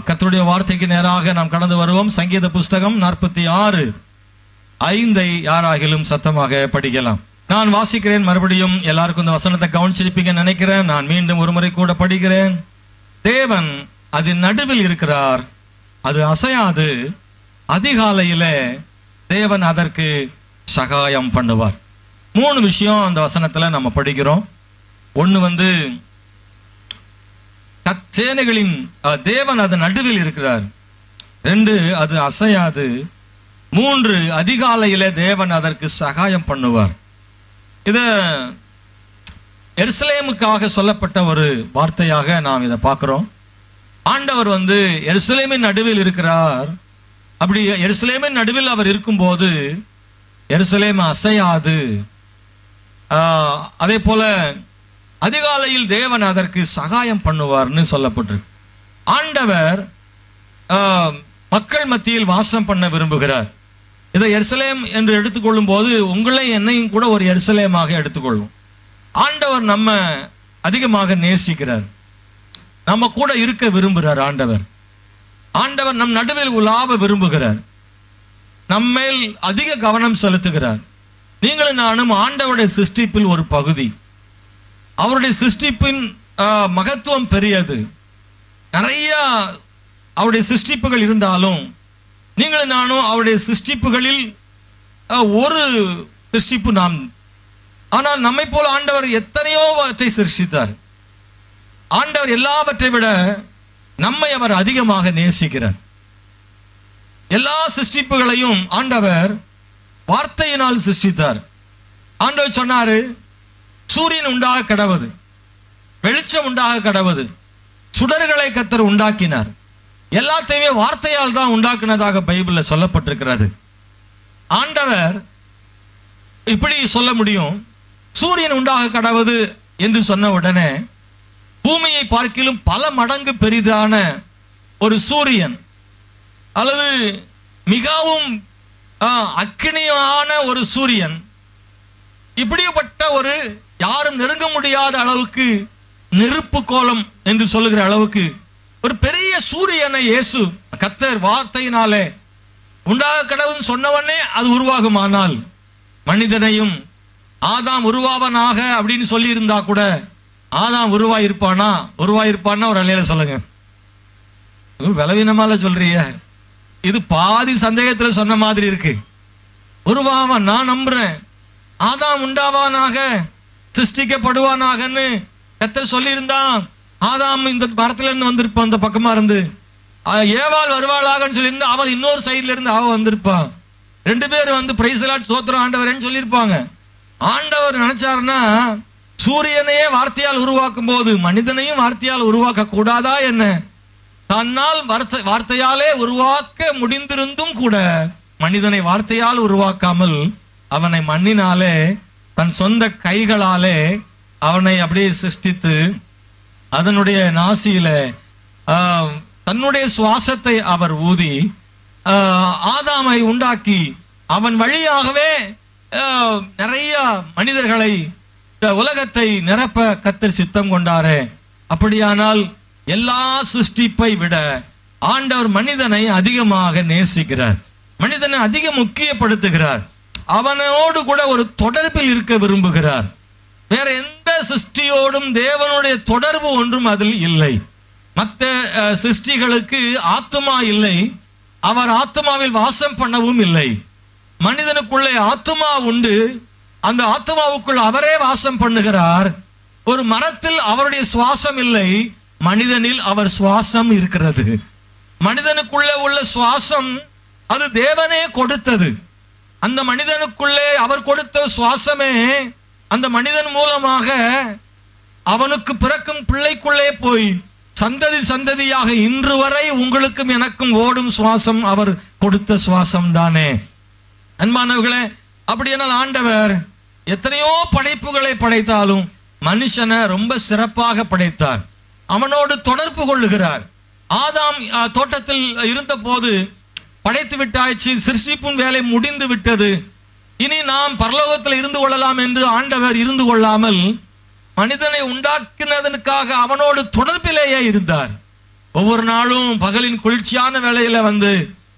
கர்த்தருடைய வார்த்தைக்கு நேராக நாம் கடந்து வருவோம். சங்கீத புஸ்தகம் 46:5 யாராகிலும் சத்தமாக படிக்கலாம். நான் வாசிக்கிறேன். மறுபடியும் எல்லாருக்கும் இந்த வசனத்தை கவனிச்சிருப்பீங்க நினைக்கிறேன். நான் மீண்டும் ஒரு முறை கூட படிக்கிறேன். தேவன் அதன் நடுவில் இருக்கிறார், அது அசையாது. அதிகாலையில தேவன் அதற்கு சகாயம் பண்ணுவார். 3 விஷயம் அந்த வசனத்துல நம்ம படிக்கிறோம். ஒன்று சேனைகளின் தேவன் அது நடுவில் இருக்கிறார். 2 அது அசையாது. 3 அதிகாலையில தேவன் அதற்கு சகாயம் பண்ணுவார். இத எருசலேமுக்காக சொல்லப்பட்ட ஒரு வார்த்தையாக நாம் இதை பார்க்கிறோம். ஆண்டவர் எருசலேமின் நடுவில் இருக்கிறார். அப்படி எருசலேமின் நடுவில் அவர் இருக்கும்போது எருசலேம் அசையாது. அதே போல அதிகாலையில் தேவன் அதற்கு சகாயம் பண்ணுவார்னு சொல்லப்பட்டிருக்கு. ஆண்டவர் மக்கள் மத்தியில் வாசம் பண்ண விரும்புகிறார். இதை எருசலேம் என்று எடுத்துக்கொள்ளும் போது உங்களை என்னையும் கூட ஒரு எருசலேமாக எடுத்துக்கொள்ளும். ஆண்டவர் நம்ம அதிகமாக நேசிக்கிறார், நம்ம கூட இருக்க விரும்புகிறார். ஆண்டவர் நம் நடுவில் உலாவ விரும்புகிறார், நம்மேல் அதிக கவனம் செலுத்துகிறார். நீங்களும் நானும் ஆண்டவருடைய சிருஷ்டிப்பில் ஒரு பகுதி. அவருடைய சிருஷ்டிப்பின் மகத்துவம் பெரியது. நிறைய அவருடைய சிருஷ்டிப்புகள் இருந்தாலும் நீங்களும் நானும் அவருடைய சிருஷ்டிப்புகளில் ஒரு சிருஷ்டிப்பு நாம். ஆனால் நம்மை போல ஆண்டவர் எத்தனையோவற்றை சிருஷ்டித்தார். ஆண்டவர் எல்லாவற்றை விட நம்மை அவர் அதிகமாக நேசிக்கிறார். எல்லா சிருஷ்டிப்புகளையும் ஆண்டவர் வார்த்தையினால் சிருஷ்டித்தார். ஆண்டவர் சொன்னாரு, சூரியன் உண்டாக கடவது, வெளிச்சம் உண்டாக கடவது. சுடர்களை கர்த்தர் உண்டாக்கினார். எல்லாத்தையுமே வார்த்தையால் தான் உண்டாக்குனதாக பைபிள்ல சொல்லப்பட்டிருக்கிறது. ஆண்டவர் இப்படி சொல்ல முடியும், சூரியன் உண்டாக கடவது என்று சொன்ன உடனே பூமியை பார்க்கிலும் பல மடங்கு பெரிதான ஒரு சூரியன் அல்லது மிகவும் அக்கினியான ஒரு சூரியன், இப்படிப்பட்ட ஒரு யாரும் நெருங்க முடியாத அளவுக்கு நெருப்பு கோலம் என்று சொல்லுகிற அளவுக்கு ஒரு பெரிய சூரியனை இயேசு கர்த்தர் வார்த்தையினாலே உண்டாக கடவுள்னு சொன்னவனே அது உருவாகுமானால் மனிதனையும் ஆதாம் உருவாவனாக அப்படின்னு சொல்லி இருந்தா கூட ஆதாம் உருவாயிருப்பானா ஒரு அலையில சொல்லுங்க. பலவீனமால சொல்றிய, இது பாதி சந்தேகத்துல சொன்ன மாதிரி இருக்கு. உருவாவன் நான் நம்புறேன். ஆதாம் உண்டாவானாக சிருஷ்டிக்கப்படுவானாகன்னு கர்த்தர் சொல்லி இருந்தான். ஆதாம் இந்த மரத்துல இருந்து வந்திருப்பான், அந்த பக்கமா இருந்து. ஏவாள் வருவாளாகன்னு சொல்லியிருந்தா அவள் இன்னொரு சைட்ல இருந்து அவ வந்திருப்பான். 2 பேரும் பிரைஸ்லாட் ஸ்தோத்திரம் ஆண்டவரேன்னு சொல்லியிருப்பாங்க. ஆண்டவர் நினைச்சாருன்னா சூரியனையே வார்த்தையால் உருவாக்கும் போது மனிதனையும் வார்த்தையால் உருவாக்க கூடாதா என்ன? தன்னால் வார்த்தையாலே உருவாக்க முடிந்திருந்தும் கூட மனிதனை வார்த்தையால் உருவாக்காமல் அவனை மண்ணினாலே தன் சொந்த கைகளாலே அவனை அப்படியே சிருஷ்டித்து அதனுடைய நாசியில தன்னுடைய சுவாசத்தை அவர் ஊதி ஆதாமை உண்டாக்கி அவன் வழியாகவே நிறைய மனிதர்களை உலகத்தை நிரப்ப கர்த்தர் சித்தம் கொண்டாரே. அப்படியானால் எல்லா சிருஷ்டிப்பை விட ஆண்டவர் மனிதனை அதிகமாக நேசிக்கிறார், மனிதனை அதிக முக்கியப்படுத்துகிறார், அவனோடு கூட ஒரு தொடர்பில் இருக்க விரும்புகிறார். வேற எந்த சிருஷ்டியோடும் தேவனுடைய தொடர்பு ஒன்றும் அதில் இல்லை. மற்ற சிருஷ்டிகளுக்கு ஆத்துமா இல்லை, அவர் ஆத்துமாவில் வாசம் பண்ணவும் இல்லை. மனிதனுக்குள்ளே ஆத்துமா உண்டு, அந்த ஆத்துமாவுக்குள் அவரே வாசம் பண்ணுகிறார். ஒரு மரத்தில் அவருடைய சுவாசம் இல்லை, மனிதனில் அவர் சுவாசம் இருக்கிறது. மனிதனுக்குள்ளே உள்ள சுவாசம் அது தேவனே கொடுத்தது. அந்த மனிதனுக்குள்ளே அவர் கொடுத்த சுவாசமே அந்த மனிதன் மூலமாக அவனுக்கு பிறக்கும் பிள்ளைக்குள்ளே போய் சந்ததி சந்ததியாக இன்று வரை உங்களுக்கும் எனக்கும் ஓடும் சுவாசம் அவர் கொடுத்த சுவாசம் தானே. அன்பானவர்களே, அப்படியானால் ஆண்டவர் எத்தனையோ படைப்புகளை படைத்தாலும் மனுஷனை ரொம்ப சிறப்பாக படைத்தார். அவனோடு தொடர்பு கொள்ளுகிறார். ஆதாம் தோட்டத்தில் இருந்த போது படைத்து விட்டாச்சு, சிருஷ்டிப்பும் வேலை முடிந்து விட்டது, இனி நாம் பரலோகத்தில் இருந்து கொள்ளலாம் என்று ஆண்டவர் இருந்து கொள்ளாமல் மனிதனை உண்டாக்கினதற்காக அவனோடு தொடர்பிலேயே இருந்தார். ஒவ்வொரு நாளும் பகலின் குளிர்ச்சியான வேளையில வந்து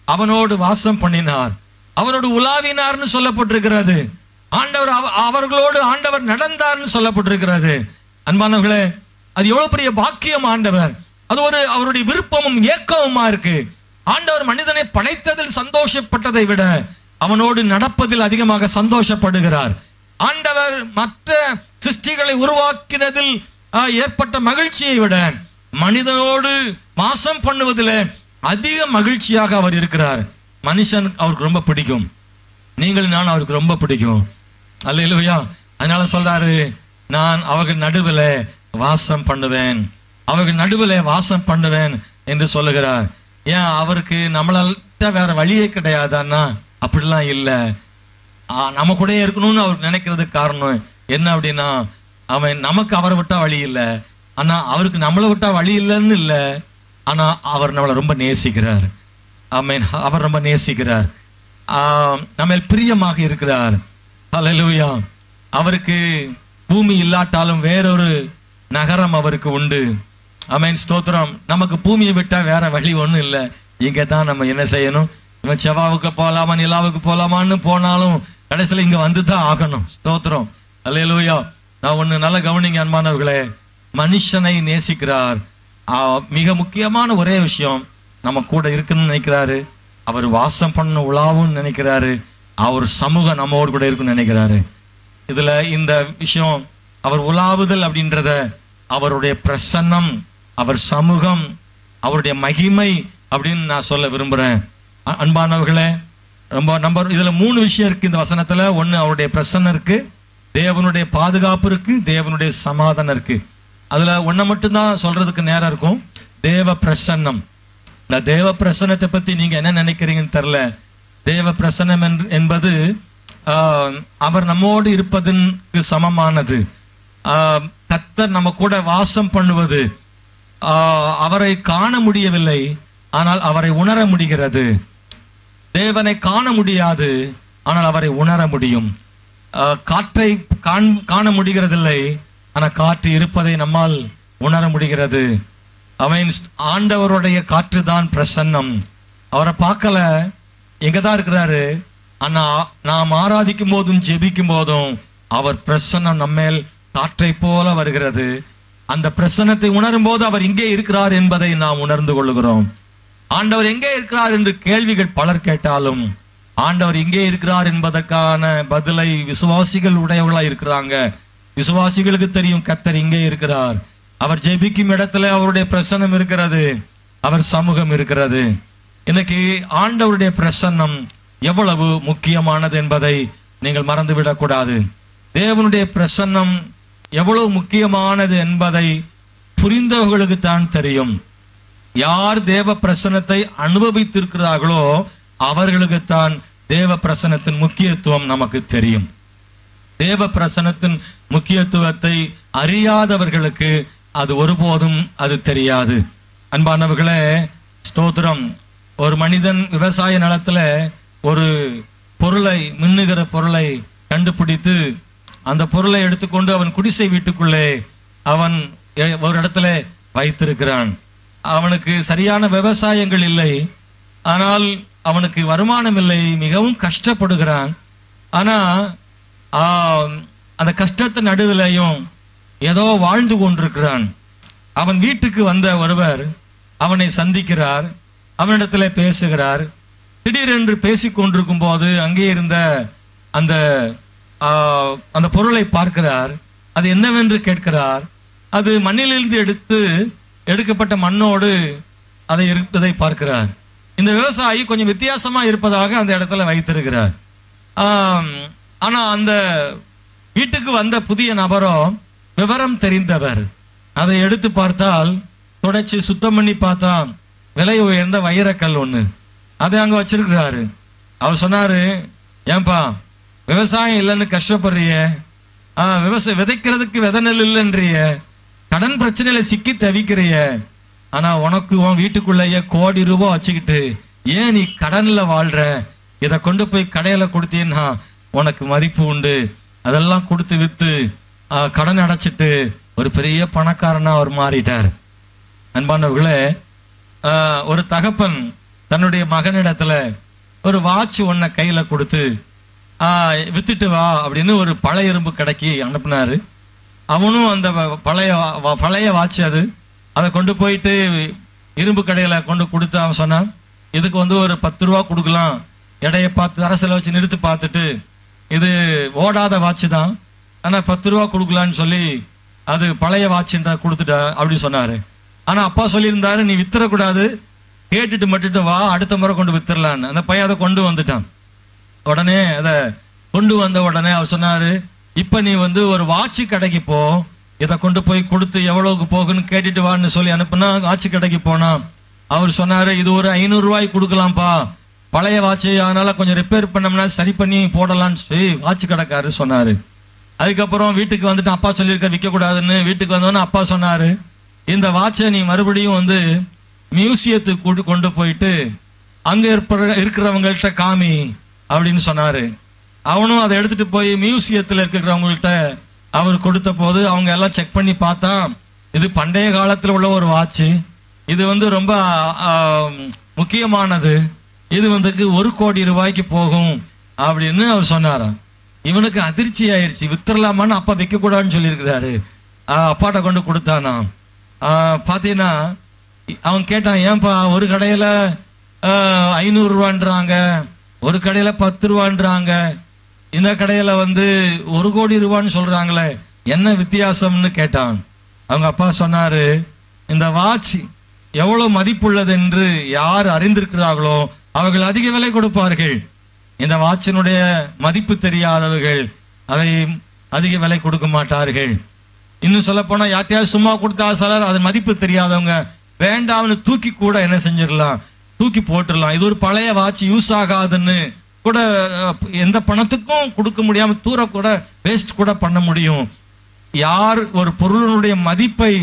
அவனோடு வாசம் பண்ணினார், அவனோடு உலாவினார்னு சொல்லப்பட்டிருக்கிறது. ஆண்டவர் அவர்களோடு ஆண்டவர் நடந்தார்னு சொல்லப்பட்டிருக்கிறது. அன்பானவர்களே, அது எவ்வளவு பெரிய பாக்கியம்! ஆண்டவர் அது ஒரு அவருடைய விருப்பமும் ஏக்கமுமா இருக்கு. ஆண்டவர் மனிதனை படைத்ததில் சந்தோஷப்பட்டதை விட அவனோடு நடப்பதில் அதிகமாக சந்தோஷப்படுகிறார். ஆண்டவர் மற்ற சிருஷ்டிகளை உருவாக்கினதில் ஏற்பட்ட மகிழ்ச்சியை விட மனிதனோடு வாசம் பண்ணுவதில் அதிக மகிழ்ச்சியாக அவர் இருக்கிறார். மனுஷன் அவருக்கு ரொம்ப பிடிக்கும், நீங்கள் நான் அவருக்கு ரொம்ப பிடிக்கும். அல்லேலூயா. அதனால சொல்றாரு, நான் அவர்கள் நடுவில் வாசம் பண்ணுவேன், அவர்கள் நடுவில் வாசம் பண்ணுவேன் என்று சொல்லுகிறார். ஏன்? அவருக்கு நம்மளால வேற வழியே கிடையாதான்னா அப்படிலாம் இல்லை. நம்ம கூட இருக்கணும்னு அவருக்கு நினைக்கிறதுக்கு காரணம் என்ன அப்படின்னா, அவன் நமக்கு அவரை விட்டா வழி இல்லை, ஆனா அவருக்கு நம்மளை விட்டா வழி இல்லைன்னு இல்லை, ஆனா அவர் நம்மளை ரொம்ப நேசிக்கிறார். அவர் ரொம்ப நேசிக்கிறார், நம்ம பிரியமாக இருக்கிறார். ஹல்லேலூயா. அவருக்கு பூமி இல்லாட்டாலும் வேறொரு நகரம் அவருக்கு உண்டு. ஆமென், ஸ்தோத்திரம். நமக்கு பூமியை விட்டா வேற வழி ஒன்றும் இல்லை. இங்கே தான் நம்ம என்ன செய்யணும்? இவன் செவ்வாவுக்கு போகலாமா நிலாவுக்கு போகலாமான்னு போனாலும் கடைசியில் இங்கே வந்து தான் ஆகணும். ஸ்தோத்திரம். அல்லேலூயா. நான் ஒன்று நல்லா கவனிங்க அன்பானவர்களே, மனுஷனை நேசிக்கிறார். மிக முக்கியமான ஒரே விஷயம், நம்ம கூட இருக்குன்னு நினைக்கிறாரு, அவர் வாசம் பண்ண உலாவுன்னு நினைக்கிறாரு, அவர் சமூகம் நம்மோடு கூட இருக்குன்னு நினைக்கிறாரு. இதுல இந்த விஷயம், அவர் உலாவுதல் அப்படின்றத அவருடைய பிரசன்னம், அவர் சமூகம், அவருடைய மகிமை அப்படின்னு நான் சொல்ல விரும்புறேன். அன்பானவர்களே, ரொம்ப இதுல 3 விஷயம் இருக்கு இந்த வசனத்துல. ஒண்ணு, அவருடைய பிரசன்னம் இருக்கு, தேவனுடைய பாதுகாப்பு இருக்கு, தேவனுடைய சமாதானம் இருக்கு. அதுல ஒன்ன மட்டும்தான் சொல்றதுக்கு நேரம் இருக்கும், தேவ பிரசன்னம். இந்த தேவ பிரசன்னத்தை பத்தி நீங்க என்ன நினைக்கிறீங்கன்னு தெரியல. தேவ பிரசன்னம் என்பது அவர் நம்மோடு இருப்பதற்கு சமமானது. கர்த்தர் நம்ம கூட வாசம் பண்ணுவது. அவரை காண முடியவில்லை, ஆனால் அவரை உணர முடிகிறது. தேவனை காண முடியாது, ஆனால் அவரை உணர முடியும். காற்றை காண முடிகிறதில்லை, ஆனால் காற்று இருப்பதை நம்மால் உணர முடிகிறது. அவன் ஆண்டவருடைய காற்று தான் பிரசன்னம். அவரை பார்க்கல, எங்கதான் இருக்கிறாரு, ஆனா நாம் ஆராதிக்கும் போதும் ஜெபிக்கும் போதும் அவர் பிரசன்னம் நம்மேல் காற்றை போல வருகிறது. அந்த பிரசன்னத்தை உணரும் போது அவர் இங்கே இருக்கிறார் என்பதை நாம் உணர்ந்து கொள்கிறோம். ஆண்டவர் எங்கே இருக்கிறார் என்று கேள்விகள் பலர் கேட்டாலும் ஆண்டவர் இங்கே இருக்கிறார் என்பதற்கான பதிலை விசுவாசிகள் உடையவர்களாக இருக்கிறாங்க. விசுவாசிகளுக்கு தெரியும் கர்த்தர் இங்கே இருக்கிறார். அவர் ஜெபிக்கும் இடத்துல அவருடைய பிரசன்னம் இருக்கிறது, அவர் சமூகம் இருக்கிறது. இன்னைக்கு ஆண்டவருடைய பிரசன்னம் எவ்வளவு முக்கியமானது என்பதை நீங்கள் மறந்துவிடக் கூடாது. தேவனுடைய பிரசன்னம் எவ்வளவு முக்கியமானது என்பதை புரிந்தவர்களுக்கு தான் தெரியும். யார் தேவ பிரசன்னத்தை அனுபவித்திருக்கிறார்களோ அவர்களுக்குத்தான் தேவ பிரசன்னத்தின் முக்கியத்துவம் நமக்கு தெரியும். தேவ பிரசன்னத்தின் முக்கியத்துவத்தை அறியாதவர்களுக்கு அது ஒருபோதும் அது தெரியாது. அன்பானவர்களே, ஸ்தோத்திரம். ஒரு மனிதன் விவசாய நிலத்துல ஒரு பொருளை, மின்னுகிற பொருளை கண்டுபிடித்து அந்த பொருளை எடுத்துக்கொண்டு அவன் குடிசை வீட்டுக்குள்ளே அவன் ஒரு இடத்துல வைத்திருக்கிறான். அவனுக்கு சரியான விவசாயங்கள் இல்லை, ஆனால் அவனுக்கு வருமானம் இல்லை, மிகவும் கஷ்டப்படுகிறான். ஆனா அந்த கஷ்டத்தின் நடுவிலையும் ஏதோ வாழ்ந்து கொண்டிருக்கிறான். அவன் வீட்டுக்கு வந்த ஒருவர் அவனை சந்திக்கிறார், அவனிடத்துல பேசுகிறார். திடீரென்று பேசிக் கொண்டிருக்கும் போது அங்கே இருந்த அந்த பொருளை பார்க்கிறார். அது என்னவென்று கேட்கிறார். அது மண்ணிலிருந்து எடுக்கப்பட்ட மண்ணோடு அதை இருப்பதை பார்க்கிறார். இந்த விவசாயி கொஞ்சம் வித்தியாசமா இருப்பதாக அந்த இடத்துல வைத்திருக்கிறார். ஆனா அந்த வீட்டுக்கு வந்த புதிய நபரோ விவரம் தெரிந்தவர். அதை எடுத்து பார்த்தால், தொடச்சி சுத்தம் பண்ணி பார்த்தா விலை உயர்ந்த வைரக்கல் ஒண்ணு அதை அங்க வச்சிருக்கிறாரு. அவர் சொன்னாரு, ஏன்பா விவசாயம் இல்லைன்னு கஷ்டப்படுறிய, விதைக்கிறதுக்கு விதை நெல் இல்லைன்றிய, கடன் பிரச்சனையில சிக்கி தவிக்கிறிய, ஆனா உனக்கு உன் வீட்டுக்குள்ளேயே கோடி ரூபாய் வச்சுக்கிட்டு ஏன் நீ கடன்ல வாழ்ற? இதை கொண்டு போய் கடையில கொடுத்தீன்னா உனக்கு மதிப்பு உண்டு. அதெல்லாம் கொடுத்து வித்து கடன் அடைச்சிட்டு ஒரு பெரிய பணக்காரனா அவர் மாறிட்டார். அன்பானவர்களே, ஒரு தகப்பன் தன்னுடைய மகனிடத்துல ஒரு வாட்ச் ஒன்ன கையில கொடுத்து வித்துட்டு வா அப்படின்னு ஒரு பழைய இரும்பு கடைக்கு அனுப்புனாரு. அவனும் அந்த பழைய வாட்ச் அதை கொண்டு போயிட்டு இரும்பு கடையில கொண்டு கொடுத்து அவன் சொன்னான், இதுக்கு ஒரு 10 ரூபா கொடுக்கலாம், எடையை பார்த்து அரசியல் வச்சு நிறுத்தி பார்த்துட்டு இது ஓடாத வாட்ச் தான், ஆனா 10 ரூபா கொடுக்கலான்னு சொல்லி அது பழைய வாட்சின்ற கொடுத்துட்டா அப்படின்னு சொன்னாரு. ஆனா அப்பா சொல்லியிருந்தாரு, நீ வித்துறக்கூடாது, கேட்டுட்டு மட்டுட்டு வா, அடுத்த முறை கொண்டு வித்துடலான்னு. அந்த பையன் அதை கொண்டு வந்துட்டான். உடனே அதை கொண்டு வந்த உடனே அவர் சொன்னாரு, இப்ப நீ ஒரு வாட்சி கடைக்கு போ, இதை கொண்டு போய் கொடுத்து எவ்வளவுக்கு போகுன்னு கேட்டுட்டு வான்னு சொல்லி அனுப்புனா வாட்சி கடைக்கு போனா அவர் சொன்னாரு, இது ஒரு 500 ரூபாய்க்கு கொடுக்கலாம்ப்பா, பழைய வாட்சி, அதனால கொஞ்சம் ரிப்பேர் பண்ணோம்னா சரி பண்ணி போடலான்னு சொல்லி வாட்சி கடைக்காரு சொன்னாரு. அதுக்கப்புறம் வீட்டுக்கு வந்துட்டு அப்பா சொல்லியிருக்க விற்க கூடாதுன்னு வீட்டுக்கு வந்தோன்னு அப்பா சொன்னாரு, இந்த வாட்சை நீ மறுபடியும் மியூசியத்துக்கு கொண்டு போயிட்டு அங்க இருக்கிறவங்கள்ட்ட காமி அப்படின்னு சொன்னாரு. அவனும் அதை எடுத்துட்டு போய் மியூசியத்தில் இருக்கிறவங்கள்ட்ட அவர் கொடுத்த போது அவங்க எல்லாம் செக் பண்ணி பார்த்தா இது பண்டைய காலத்தில் உள்ள ஒரு வாட்சு, இது ரொம்ப முக்கியமானது, இது 1 கோடி ரூபாய்க்கு போகும் அப்படின்னு அவர் சொன்னாராம். இவனுக்கு அதிர்ச்சி ஆயிடுச்சு, வித்துடலாமான்னு அப்பா விற்க கூடாதுன்னு சொல்லியிருக்கிறாரு. அப்பாட்ட கொண்டு கொடுத்தானா. பார்த்தீங்கன்னா அவன் கேட்டான், ஏன்பா ஒரு கடையில 500 ரூபான்றாங்க, ஒரு கடையில 10 ரூபான்றாங்க, இந்த கடையில 1 கோடி ரூபான்னு சொல்றாங்களே, என்ன வித்தியாசம்னு கேட்டான். அவங்க அப்பா சொன்னாரு, இந்த வாட்ச் எவ்வளவு மதிப்புள்ளது என்று யார் அறிந்திருக்கிறார்களோ அவர்கள் அதிக விலை கொடுப்பார்கள், இந்த வாட்சினுடைய மதிப்பு தெரியாதவர்கள் அதை அதிக விலை கொடுக்க மாட்டார்கள். இன்னும் சொல்ல போனா யார்ட்டையாவது சும்மா கொடுத்தா சிலர் அது மதிப்பு தெரியாதவங்க வேண்டாம்னு தூக்கி கூட என்ன செஞ்சிடலாம், தூக்கி போட்டுடலாம். இது ஒரு பழைய வாட்ச், யூஸ் ஆகாதுன்னு கூட எந்த பணத்துக்கும் கொடுக்க முடியாம தூர கூட வேஸ்ட் கூட பண்ண முடியும். யார் ஒரு பொருளினுடைய மதிப்பை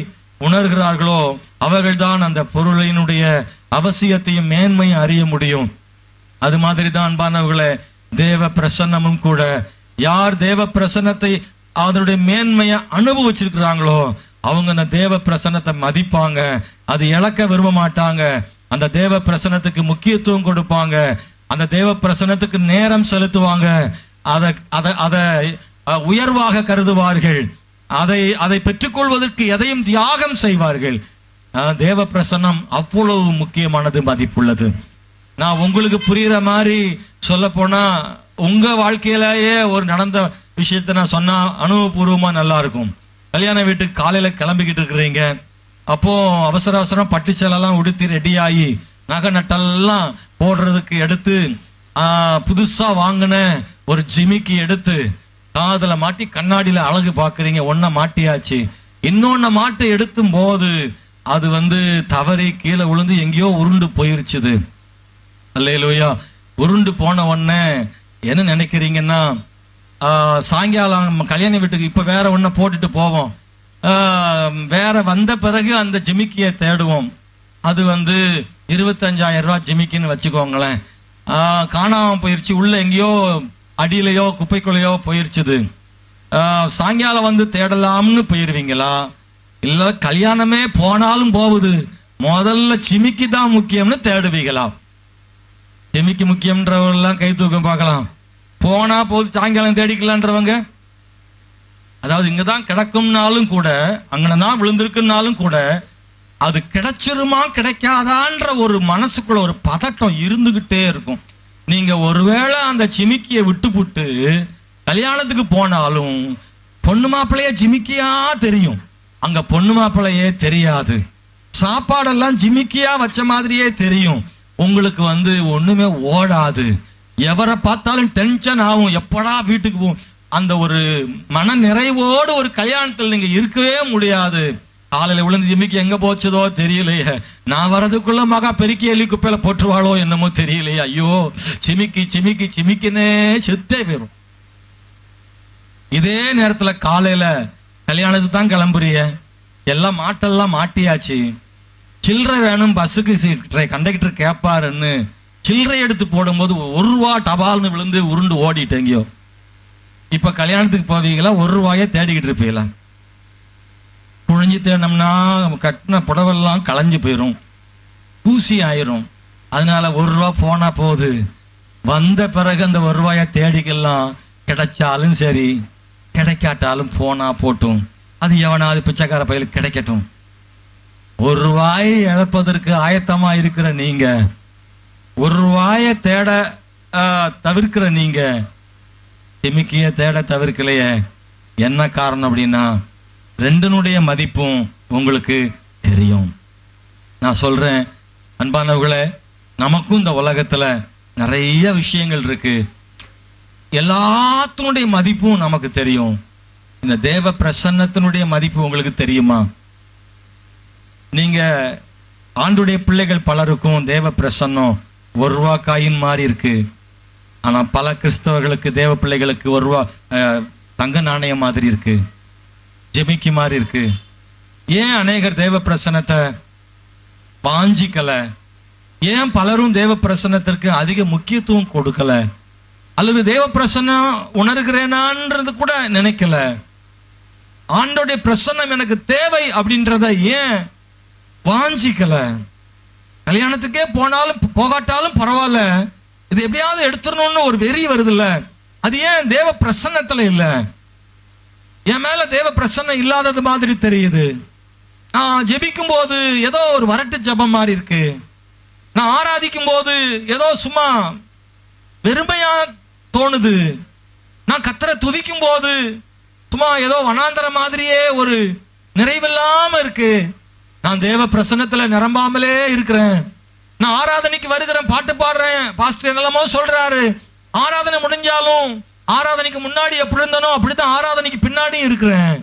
உணர்கிறார்களோ அவர்கள்தான் அந்த பொருளினுடைய அவசியத்தையும் மேன்மையும் அறிய முடியும். அது மாதிரி தான் அன்பானவர்களே தேவ பிரசன்னமும் கூட. யார் தேவ பிரசன்னத்தை அதனுடைய மேன்மையை அனுபவிச்சிருக்கிறாங்களோ அவங்க அந்த தேவ பிரசன்னத்தை மதிப்பாங்க, அது இழக்க விரும்ப மாட்டாங்க, அந்த தேவ பிரசன்னத்துக்கு முக்கியத்துவம் கொடுப்பாங்க, அந்த தேவ பிரசன்னத்துக்கு நேரம் செலுத்துவாங்க, அதை உயர்வாக கருதுவார்கள், அதை பெற்றுக்கொள்வதற்கு எதையும் தியாகம் செய்வார்கள். தேவ பிரசன்னம் அவ்வளவு முக்கியமானது, மதிப்புள்ளது. நான் உங்களுக்கு புரியுற மாதிரி சொல்ல போனா உங்க வாழ்க்கையிலேயே ஒரு நடந்த விஷயத்த நான் சொன்னா அனுபவபூர்வமா நல்லா இருக்கும். கல்யாண வீட்டுக்கு காலையில கிளம்பிக்கிட்டு இருக்கிறீங்க, அப்போ அவசர அவசரம் பட்டு சேலெல்லாம் உடுத்தி ரெடி ஆகி நகை நட்டெல்லாம் போடுறதுக்கு எடுத்து புதுசா வாங்கின ஒரு ஜிமிக்கி எடுத்து காதுல மாட்டி கண்ணாடியில அழகு பாக்குறீங்க. ஒன்ன மாட்டியாச்சு, இன்னொன்ன மாட்டை எடுத்தும் போது அது தவறி கீழே விழுந்து எங்கேயோ உருண்டு போயிருச்சுது. அல்லேலூயா. உருண்டு போன உடனே என்ன நினைக்கிறீங்கன்னா, சாயங்காலம் கல்யாண வீட்டுக்கு இப்ப வேற ஒன்ன போட்டுட்டு போவோம், வேற வந்த பிறகு அந்த ஜிமிக்கியை தேடுவோம். அது 25,000 ரூபாய் ஜிமிக்கின்னு வச்சுக்கோங்களேன். காணாம போயிருச்சு, உள்ள எங்கேயோ அடியிலையோ குப்பைக்குள்ளையோ போயிருச்சுது. சாயங்காலம் தேடலாம்னு போயிருவீங்களா, இல்ல கல்யாணமே போனாலும் போகுது முதல்ல ஜிமிக்கி தான் முக்கியம்னு தேடுவீங்களா? ஜிமிக்கி முக்கியம்ன்றவங்கெல்லாம் கை தூக்கம் பார்க்கலாம். போனா போது சாயங்காலம் தேடிக்கலான்றவங்க, அதாவது இங்கதான் கிடக்கும்னாலும் கூட அங்கதான் விழுந்திருக்குனாலும் கூட அது கிடைச்சிருமா கிடைக்காதான்ற ஒரு மனசுக்குள்ள ஒரு பதட்டம் இருந்துகிட்டே இருக்கும். நீங்க ஒருவேளை அந்த ஜிமிக்கியை விட்டுப்புட்டு கல்யாணத்துக்கு போனாலும் பொண்ணு மாப்பிள்ளையே ஜிமிக்கியா தெரியும், அங்க பொண்ணு மாப்பிள்ளையே தெரியாது. சாப்பாடெல்லாம் ஜிமிக்கியா வச்ச மாதிரியே தெரியும், உங்களுக்கு ஒண்ணுமே ஓடாது. எவரை பார்த்தாலும் டென்ஷன் ஆகும், எப்படா வீட்டுக்கு போகும். அந்த ஒரு மன நிறைவோடு ஒரு கல்யாணத்தில் நீங்க இருக்கவே முடியாது. காலையில விழுந்து ஜிமிக்கி எங்க போச்சதோ தெரியலையே, நான் வரதுக்குள்ள மகா பெருக்கி எலி குப்பையில போட்டுருவாளோ என்னமோ தெரியலையே, ஐயோ சிமிக்கி சிமிக்கி சிமிக்கினே செத்தே போயிரும். இதே நேரத்துல காலையில கல்யாணத்துக்கு தான் கிளம்புறிய, எல்லாம் மாட்டெல்லாம் மாட்டியாச்சு, சில்லறை வேணும் பஸ்ஸுக்கு கண்டக்டர் கேட்பாருன்னு சில்லறை எடுத்து போடும்போது 1 ரூபா டபால்னு விழுந்து உருண்டு ஓடிட்டேங்கயோ. இப்ப கல்யாணத்துக்கு போவீங்களா, 1 ரூபாயே தேடிக்கிட்டு இருப்பீங்களா? குழிஞ்சு தேடினோம்னா கட்டின புடவெல்லாம் களைஞ்சு போயிடும். ஊசி ஆயிரும். அதனால 1 ரூபா போனா போகுது, வந்த பிறகு அந்த 1 ரூபாயை தேடிக்கலாம், கிடைச்சாலும் சரி கிடைக்காட்டாலும் போனா போட்டும், அது எவனாவது பிச்சைக்கார பையலுக்கு கிடைக்கட்டும். 1 ரூபாயை இழப்பதற்கு ஆயத்தமா இருக்கிற நீங்க, 1 ரூபாயை தேட தவிர்க்கிற நீங்க திமிக்கிய தேட தவிர்க்கலையே. என்ன காரணம் அப்படின்னா, 2னுடைய மதிப்பும் உங்களுக்கு தெரியும். நான் சொல்றேன் அன்பானவர்களே, நமக்கும் இந்த உலகத்துல நிறைய விஷயங்கள் இருக்கு, எல்லாத்தினுடைய மதிப்பும் நமக்கு தெரியும். இந்த தேவ பிரசன்னத்தினுடைய மதிப்பு உங்களுக்கு தெரியுமா? நீங்க ஆண்டுடைய பிள்ளைகள் பலருக்கும் தேவ பிரசன்னம் 1 ரூபா காயின் மாதிரி இருக்கு. ஆனா பல கிறிஸ்தவர்களுக்கு, தேவ பிள்ளைகளுக்கு 1 ரூபா தங்க நாணயம் மாதிரி இருக்கு, ஜெமிக்கி மாதிரி இருக்கு. ஏன் அநேகர் தேவ பிரசன்னத்தை வாஞ்சிக்கல? ஏன் பலரும் தேவ பிரசன்னத்திற்கு அதிக முக்கியத்துவம் கொடுக்கல? அல்லது தேவ பிரசன்னம் உணர்கிறேனான்றது கூட நினைக்கல. ஆண்டோடைய பிரசன்னம் எனக்கு தேவை அப்படின்றத ஏன் வாஞ்சிக்கல? கல்யாணத்துக்கே போனாலும் போகாட்டாலும் பரவாயில்ல, இது எப்படியாவது எடுத்துடணும்னு ஒரு வெறி வருது இல்ல, அது ஏன் தேவ பிரசன்னத்துல இல்ல? என் மேல தேவ பிரசன்னம் இல்லாதது மாதிரி தெரியுது. நான் ஜெபிக்கும் போது ஏதோ ஒரு வரட்டு ஜபம் மாதிரி இருக்கு. நான் ஆராதிக்கும் போது ஏதோ சும்மா வெறுமையா தோணுது. நான் கர்த்தரை துதிக்கும் போது சும்மா ஏதோ வனாந்தர மாதிரியே ஒரு நிறைவில்லாம இருக்கு. நான் தேவ பிரசன்னத்துல நிரம்பாமலே இருக்கிறேன். நான் ஆராதனைக்கு வருகிறேன், பாட்டு பாடுறேன், பாஸ்டர் என்னெல்லாமோ சொல்றாரு. ஆராதனை முடிஞ்சாலும் ஆராதனைக்கு முன்னாடி எப்படி இருந்தனோ அப்படித்தான் ஆராதனைக்கு பின்னாடி இருக்கிறேன்.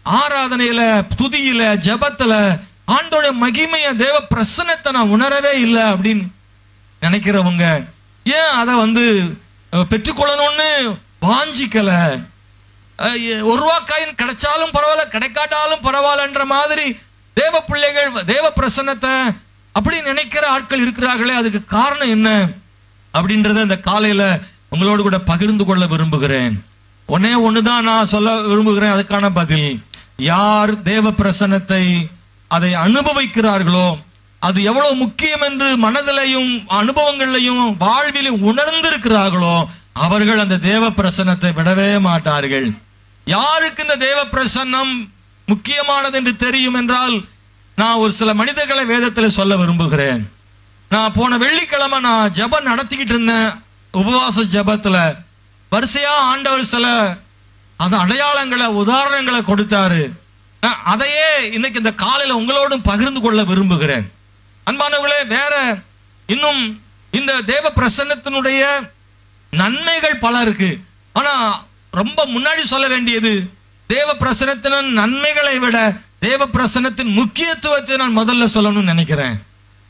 ஆராதனையில, துதியில, ஜபத்துல ஆண்டோட மகிமைய, தேவ பிரசன்னத்தை நான் உணரவே இல்லை அப்படின்னு நினைக்கிறவங்க ஏன் அதை பெற்றுக்கொள்ளணும்னு வாஞ்சிக்கல? 1 ரூபா காயின் கிடைச்சாலும் பரவாயில்ல, கிடைக்காட்டாலும் பரவாயில்லன்ற மாதிரி தேவ பிள்ளைகள் தேவ பிரசன்னத்தை அப்படி நினைக்கிற ஆட்கள் இருக்கிறார்களே, அதுக்கு காரணம் என்ன அப்படின்றத இந்த காலையில உங்களோடு கூட பகிர்ந்து கொள்ள விரும்புகிறேன். ஒன்னே ஒண்ணுதான் நான் சொல்ல விரும்புகிறேன். அதுக்கான பதில், யார் தேவ பிரசன்னத்தை அதை அனுபவிக்கிறார்களோ, அது எவ்வளவு முக்கியம் என்று மனதிலையும் அனுபவங்களையும் வாழ்விலும் உணர்ந்திருக்கிறார்களோ, அவர்கள் அந்த தேவ பிரசன்னத்தை விடவே மாட்டார்கள். யாருக்கு இந்த தேவ பிரசன்னம் முக்கியமானது என்று தெரியும் என்றால், நான் ஒரு சில மனிதர்களை வேதத்தில் சொல்ல விரும்புகிறேன். நான் போன வெள்ளிக்கிழமை நான் ஜபம் நடத்திக்கிட்டு இருந்தேன். உபவாச ஜபத்துல வரிசையா ஆண்டவர் சில அந்த அடையாளங்களை, உதாரணங்களை கொடுத்தாரு. அதையே இன்னைக்கு இந்த காலையில உங்களோடும் பகிர்ந்து கொள்ள விரும்புகிறேன். அன்பானவர்களே, வேற இன்னும் இந்த தேவ பிரசன்னத்தினுடைய நன்மைகள் பல இருக்கு. ஆனா ரொம்ப முன்னாடி சொல்ல வேண்டியது, தேவ பிரசன்னத்தின் நன்மைகளை விட தேவ பிரசன்னத்தின் முக்கியத்துவத்தை நான் முதல்ல சொல்லணும்னு நினைக்கிறேன்.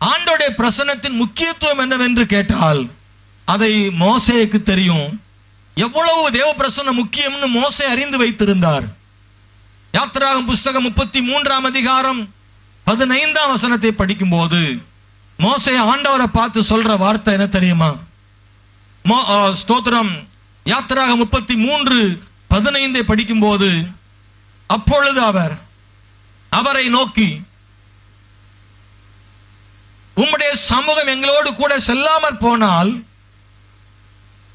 ஆண்டோடைய பிரசன்னத்தின் முக்கியத்துவம் என்னவென்று கேட்டால், அதை மோசேக்கு தெரியும். எவ்வளவு தேவ பிரசன்னம் முக்கியம்னு மோசே அறிந்து வைத்திருந்தார். யாத்திராகமம் புஸ்தகம் 33ஆம் அதிகாரம் 15ஆம் வசனத்தை படிக்கும் போது மோசே ஆண்டவரை பார்த்து சொல்ற வார்த்தை என்ன தெரியுமா? ஸ்தோத்திரம். யாத்திராகமம் 33:15 படிக்கும் போது, அப்பொழுது அவரை நோக்கி, உம்முடைய சமூகம் எங்களோடு கூட செல்லாமற் போனால்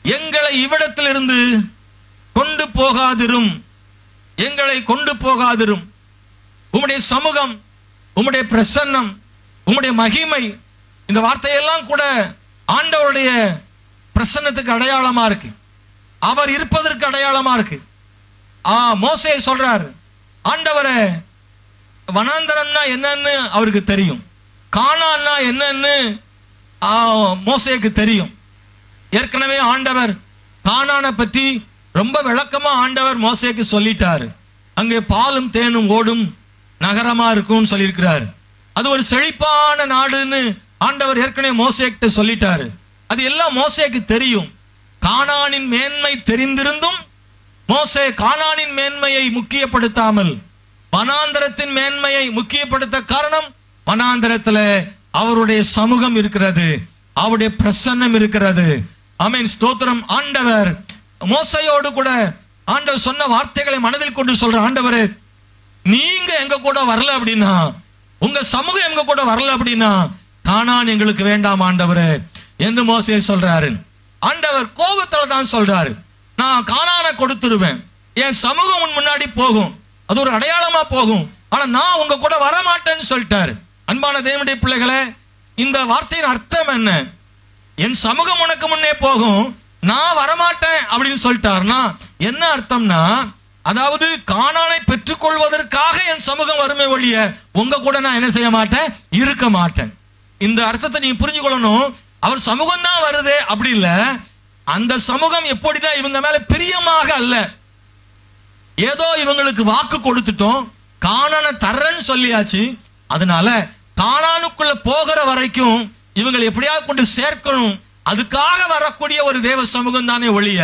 எங்களை இவ்விடத்திலிருந்து கொண்டு போகாதிரும், எங்களை கொண்டு போகாதிரும். உம்முடைய சமூகம், உம்முடைய பிரசன்னம், உம்முடைய மகிமை, இந்த வார்த்தையெல்லாம் கூட ஆண்டவருடைய பிரசன்னத்துக்கு அடையாளமா இருக்கு, அவர் இருப்பதற்கு அடையாளமா இருக்கு. மோசே சொல்றார், ஆண்டவரே, வனாந்தரம்னா என்னன்னு அவருக்கு தெரியும், கானான்னா என்னன்னு மோசேக்கு தெரியும். ஏற்கனவே ஆண்டவர் கானானை பற்றி ரொம்ப விளக்கமா ஆண்டவர் மோசேக்கு சொல்லிட்டாரு. அங்கே பாலும் தேனும் ஓடும் நகரமா இருக்கும்னு சொல்லியிருக்கிறார். அது ஒரு செழிப்பான நாடுன்னு ஆண்டவர் ஏற்கனவே மோசேக்கிட்ட சொல்லிட்டாரு. அது எல்லாம் மோசேக்கு தெரியும். கானானின் மேன்மை தெரிந்திருந்தும் மோசே கானானின் மேன்மையை முக்கியப்படுத்தாமல் வனாந்தரத்தின் மேன்மையை முக்கியப்படுத்த காரணம், வனாந்தரத்துல அவருடைய சமூகம் இருக்கிறது, அவருடைய பிரசன்னம் இருக்கிறது. ஆமென், ஸ்தோத்திரம். ஆண்டவர் மோசையோடு கூட ஆண்டவர் சொன்ன வார்த்தைகளை மனதில் கொண்டு சொல்ற, ஆண்டவரே, நீங்க எங்க கூட வரல அப்படின்னா, உங்க சமூகம் எங்க கூட வரல அப்படின்னா, கானான் எங்களுக்கு வேண்டாம் ஆண்டவரே என்று மோசே சொல்றாரு. ஆண்டவர் கோபத்துல தான் சொல்றாரு, நான் கானானை கொடுத்துருவேன், என் சமூகம் உன் முன்னாடி போகும், அது ஒரு அடையாளமா போகும், ஆனா நான் உங்க கூட வரமாட்டேன்னு சொல்லிட்டாரு. அன்பான தேவனுடைய பிள்ளைகளே, இந்த வார்த்தையின் அர்த்தம் என்ன? என் சமூகம் உனக்கு முன்னே போகும், நான் வரமாட்டேன் அப்படின்னு சொல்லிட்டாருன்னா என்ன அர்த்தம்னா, அதாவது கானானை பெற்றுக்கொள்வதற்காக என் சமூகம் வருமே ஒழிய உங்க கூட நான் என்ன செய்ய மாட்டேன், இருக்க மாட்டேன். இந்த அர்த்தத்தை நீங்க புரிஞ்சு கொள்ளணும். அவர் சமூகம் தான் வருதே அப்படி இல்ல, அந்த சமூகம் எப்படிதான் இவங்க மேல பிரியமாக அல்ல, ஏதோ இவங்களுக்கு வாக்கு கொடுத்துட்டோம், கானானை தர்றேன்னு சொல்லியாச்சு, அதனால கானானுக்குள்ள போகிற வரைக்கும் இவங்களை எப்படியாவது கொண்டு சேர்க்கணும், அதுக்காக வரக்கூடிய ஒரு தேவ சமூகம் தானே ஒழிய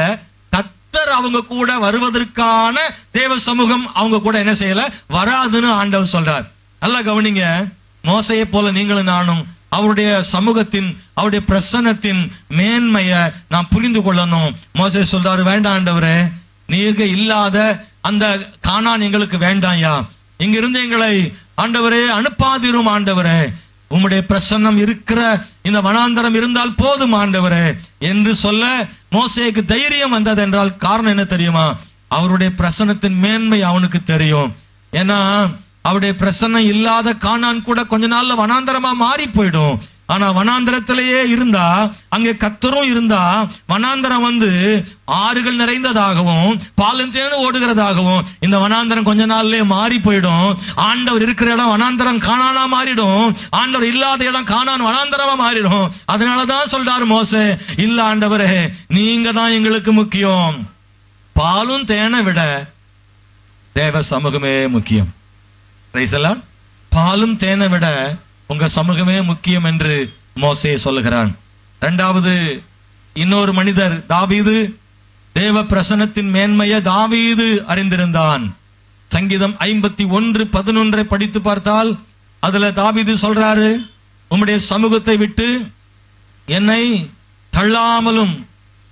கர்த்தர் அவங்க கூட வருவதற்கான தேவ சமூகம் அவங்க கூட என்ன செய்யல, வராதுன்னு ஆண்டவர் சொல்றார். நல்லா கவனிங்க, மோசையை போல நீங்களும் நானும் அவருடைய சமூகத்தின் அவருடைய பிரசன்னத்தின் மேன்மையை நாம் புரிந்து கொள்ளணும். மோசே சொல்றாரு, வேண்டாம் ஆண்டவரே, நீங்க இல்லாத அந்த கானான் எங்களுக்கு வேண்டாம்யா, இங்கிருந்து எங்களை ஆண்டவரே அனுப்பாதிரும் ஆண்டவரே, உம்முடைய பிரசன்னம் இருக்கிற இந்த வனாந்தரம் இருந்தால் போதும் ஆண்டவரே என்று சொல்ல மோசேக்கு தைரியம் வந்தது என்றால் காரணம் என்ன தெரியுமா? அவருடைய பிரசன்னத்தின் மேன்மை அவனுக்கு தெரியும். ஏன்னா அவருடைய பிரசன்னம் இல்லாத கானான் கூட கொஞ்ச நாள்ல வனாந்தரமா மாறி போயிடும். ஆனா வனாந்தரத்திலேயே இருந்தா, அங்கே கர்த்தரும் இருந்தா, வனாந்தரம் வந்து ஆறுகள் நிறைந்ததாகவும் பாலும் தேனும் ஓடுகிறதாகவும் இந்த வனாந்தரம் கொஞ்ச நாள்லயே மாறி போயிடும். ஆண்டவர் இருக்கிற இடம் வனாந்தரம் கானானா மாறிடும், ஆண்டவர் இல்லாத இடம் கானான் வனாந்தரமா மாறிடும். அதனாலதான் சொல்றாரு மோசே, இல்ல ஆண்டவரே, நீங்க தான் எங்களுக்கு முக்கியம், பாலும் தேனை விட தேவ சமூகமே முக்கியம். பாலும் தேனை விட உங்க சமூகமே முக்கியம் என்று மோசே சொல்லுகிறான். இரண்டாவது, இன்னொரு மனிதர் தாவீது, தேவ பிரசன்னத்தின் மேன்மையை தாவீது அறிந்திருந்தான். சங்கீதம் 51:11 படித்து பார்த்தால் அதுல தாவீது சொல்றாரு, உம்முடைய சமூகத்தை விட்டு என்னை தள்ளாமலும்,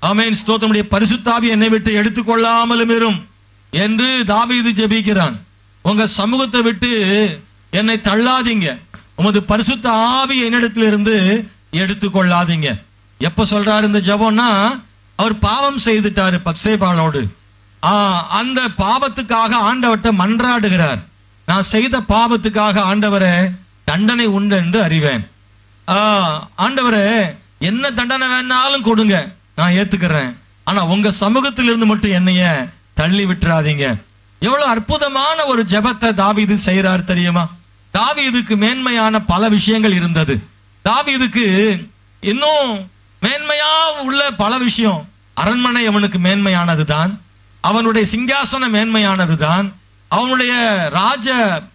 ஆமென் ஸ்தோத்திரம், உம்முடைய பரிசுத்த ஆவி என்னை விட்டு எடுத்துக்கொள்ளாமலும் இரும் என்று தாவீது ஜெபிக்கிறான். உங்க சமூகத்தை விட்டு என்னை தள்ளாதீங்க, உமது பரிசுத்த ஆவி என்னிடத்திலிருந்து எடுத்துக்கொள்ளாதீங்க. எப்ப சொல்றாரு இந்த ஜெபம்னா, அவர் பாவம் செய்துட்டாரு பத்சேபாளோடு, அந்த பாவத்துக்காக ஆண்டவர்கிட்ட மன்றாடுகிறார். நான் செய்த பாவத்துக்காக ஆண்டவரே தண்டனை உண்டு என்று அறிவேன், ஆண்டவரே என்ன தண்டனை வேணாலும் கொடுங்க, நான் ஏத்துக்கிறேன், ஆனா உங்க சமூகத்தில் இருந்து மட்டும் என்னைய தள்ளி விட்டுறாதீங்க. எவ்வளவு அற்புதமான ஒரு ஜெபத்தை தாவீது செய்யறார் தெரியுமா? தாவீதுக்கு மேன்மையான பல விஷயங்கள் இருந்தது. தாவீதுக்கு இன்னும் மேன்மையா உள்ள பல விஷயம். அரண்மனை அவனுக்கு மேன்மையானது தான், அவனுடைய சிங்காசனம் மேன்மையானது தான், அவனுடைய ராஜ